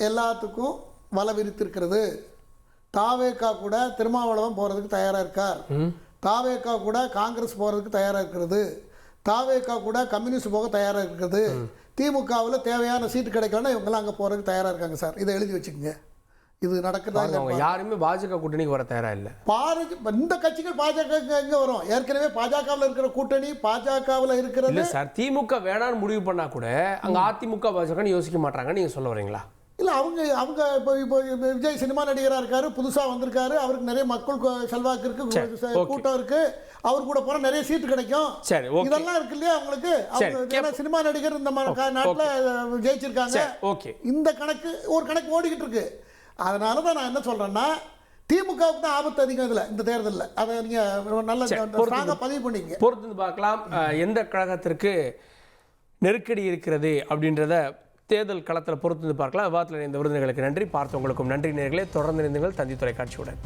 எல்லாத்துக்கும் வலை விரித்திருக்கிறது. தாவேகா கூட திருமாவளவன் போகிறதுக்கு தயாராக இருக்கார். தாவேகா கூட காங்கிரஸ் போகிறதுக்கு தயாராக இருக்கிறது. தாவேகா கூட கம்யூனிஸ்ட் போக தயாராக இருக்கிறது. திமுகவில் தேவையான சீட்டு கிடைக்கலன்னா இவங்கெல்லாம் அங்கே போகிறதுக்கு தயாராக இருக்காங்க சார். இதை எழுதி வச்சுக்கோங்க. இது நடக்குதா?
யாருமே பாஜக கூட்டணிக்கு வர தயாரா இல்லை.
இந்த கட்சிகள் பாஜக எங்க வரும்? ஏற்கனவே பாஜகவில் இருக்கிற கூட்டணி பாஜகவில் இருக்கிறது.
இல்லை சார், திமுக வேணான்னு முடிவு பண்ணா கூட அங்கே அதிமுக பாஜகன்னு யோசிக்க மாட்டாங்க. நீங்கள் சொல்ல வரீங்களா?
இல்லை, அவங்க இப்போ விஜய் சினிமா நடிகராக இருக்காரு, புதுசாக வந்திருக்காரு, அவருக்கு நிறைய மக்கள் செல்வாக்கு இருக்கு, கூட்டம் இருக்கு, அவர் கூட போனால் நிறைய சீட்டு கிடைக்கும். சரி, இதெல்லாம் இருக்கு இல்லையா அவங்களுக்கு? அவங்க சினிமா நடிகர் இந்த நாட்டில் ஜெயிச்சிருக்காங்க. ஓகே, இந்த கணக்கு ஒரு கணக்கு ஓடிக்கிட்டு இருக்கு. அதனால தான் நான் என்ன சொல்கிறேன்னா, திமுகவுக்கு தான் ஆபத்து அதிகம் இதில், இந்த தேர்தலில். அதை நீங்கள் நல்ல ஸ்ட்ராங்காக பதிவு பண்ணிங்க.
பொறுத்து பார்க்கலாம் எந்த கழகத்திற்கு நெருக்கடி இருக்கிறது அப்படின்றத தேர்தல் களத்தில் பொறுத்து பார்க்கலாம். விவாதத்தில் இந்த விருதுகளுக்கு நன்றி. பார்த்தவங்களுக்கும் நன்றி நேயர்களே. தொடர்ந்து இருந்தீர்கள் தந்தி தொலைக்காட்சியுடன்.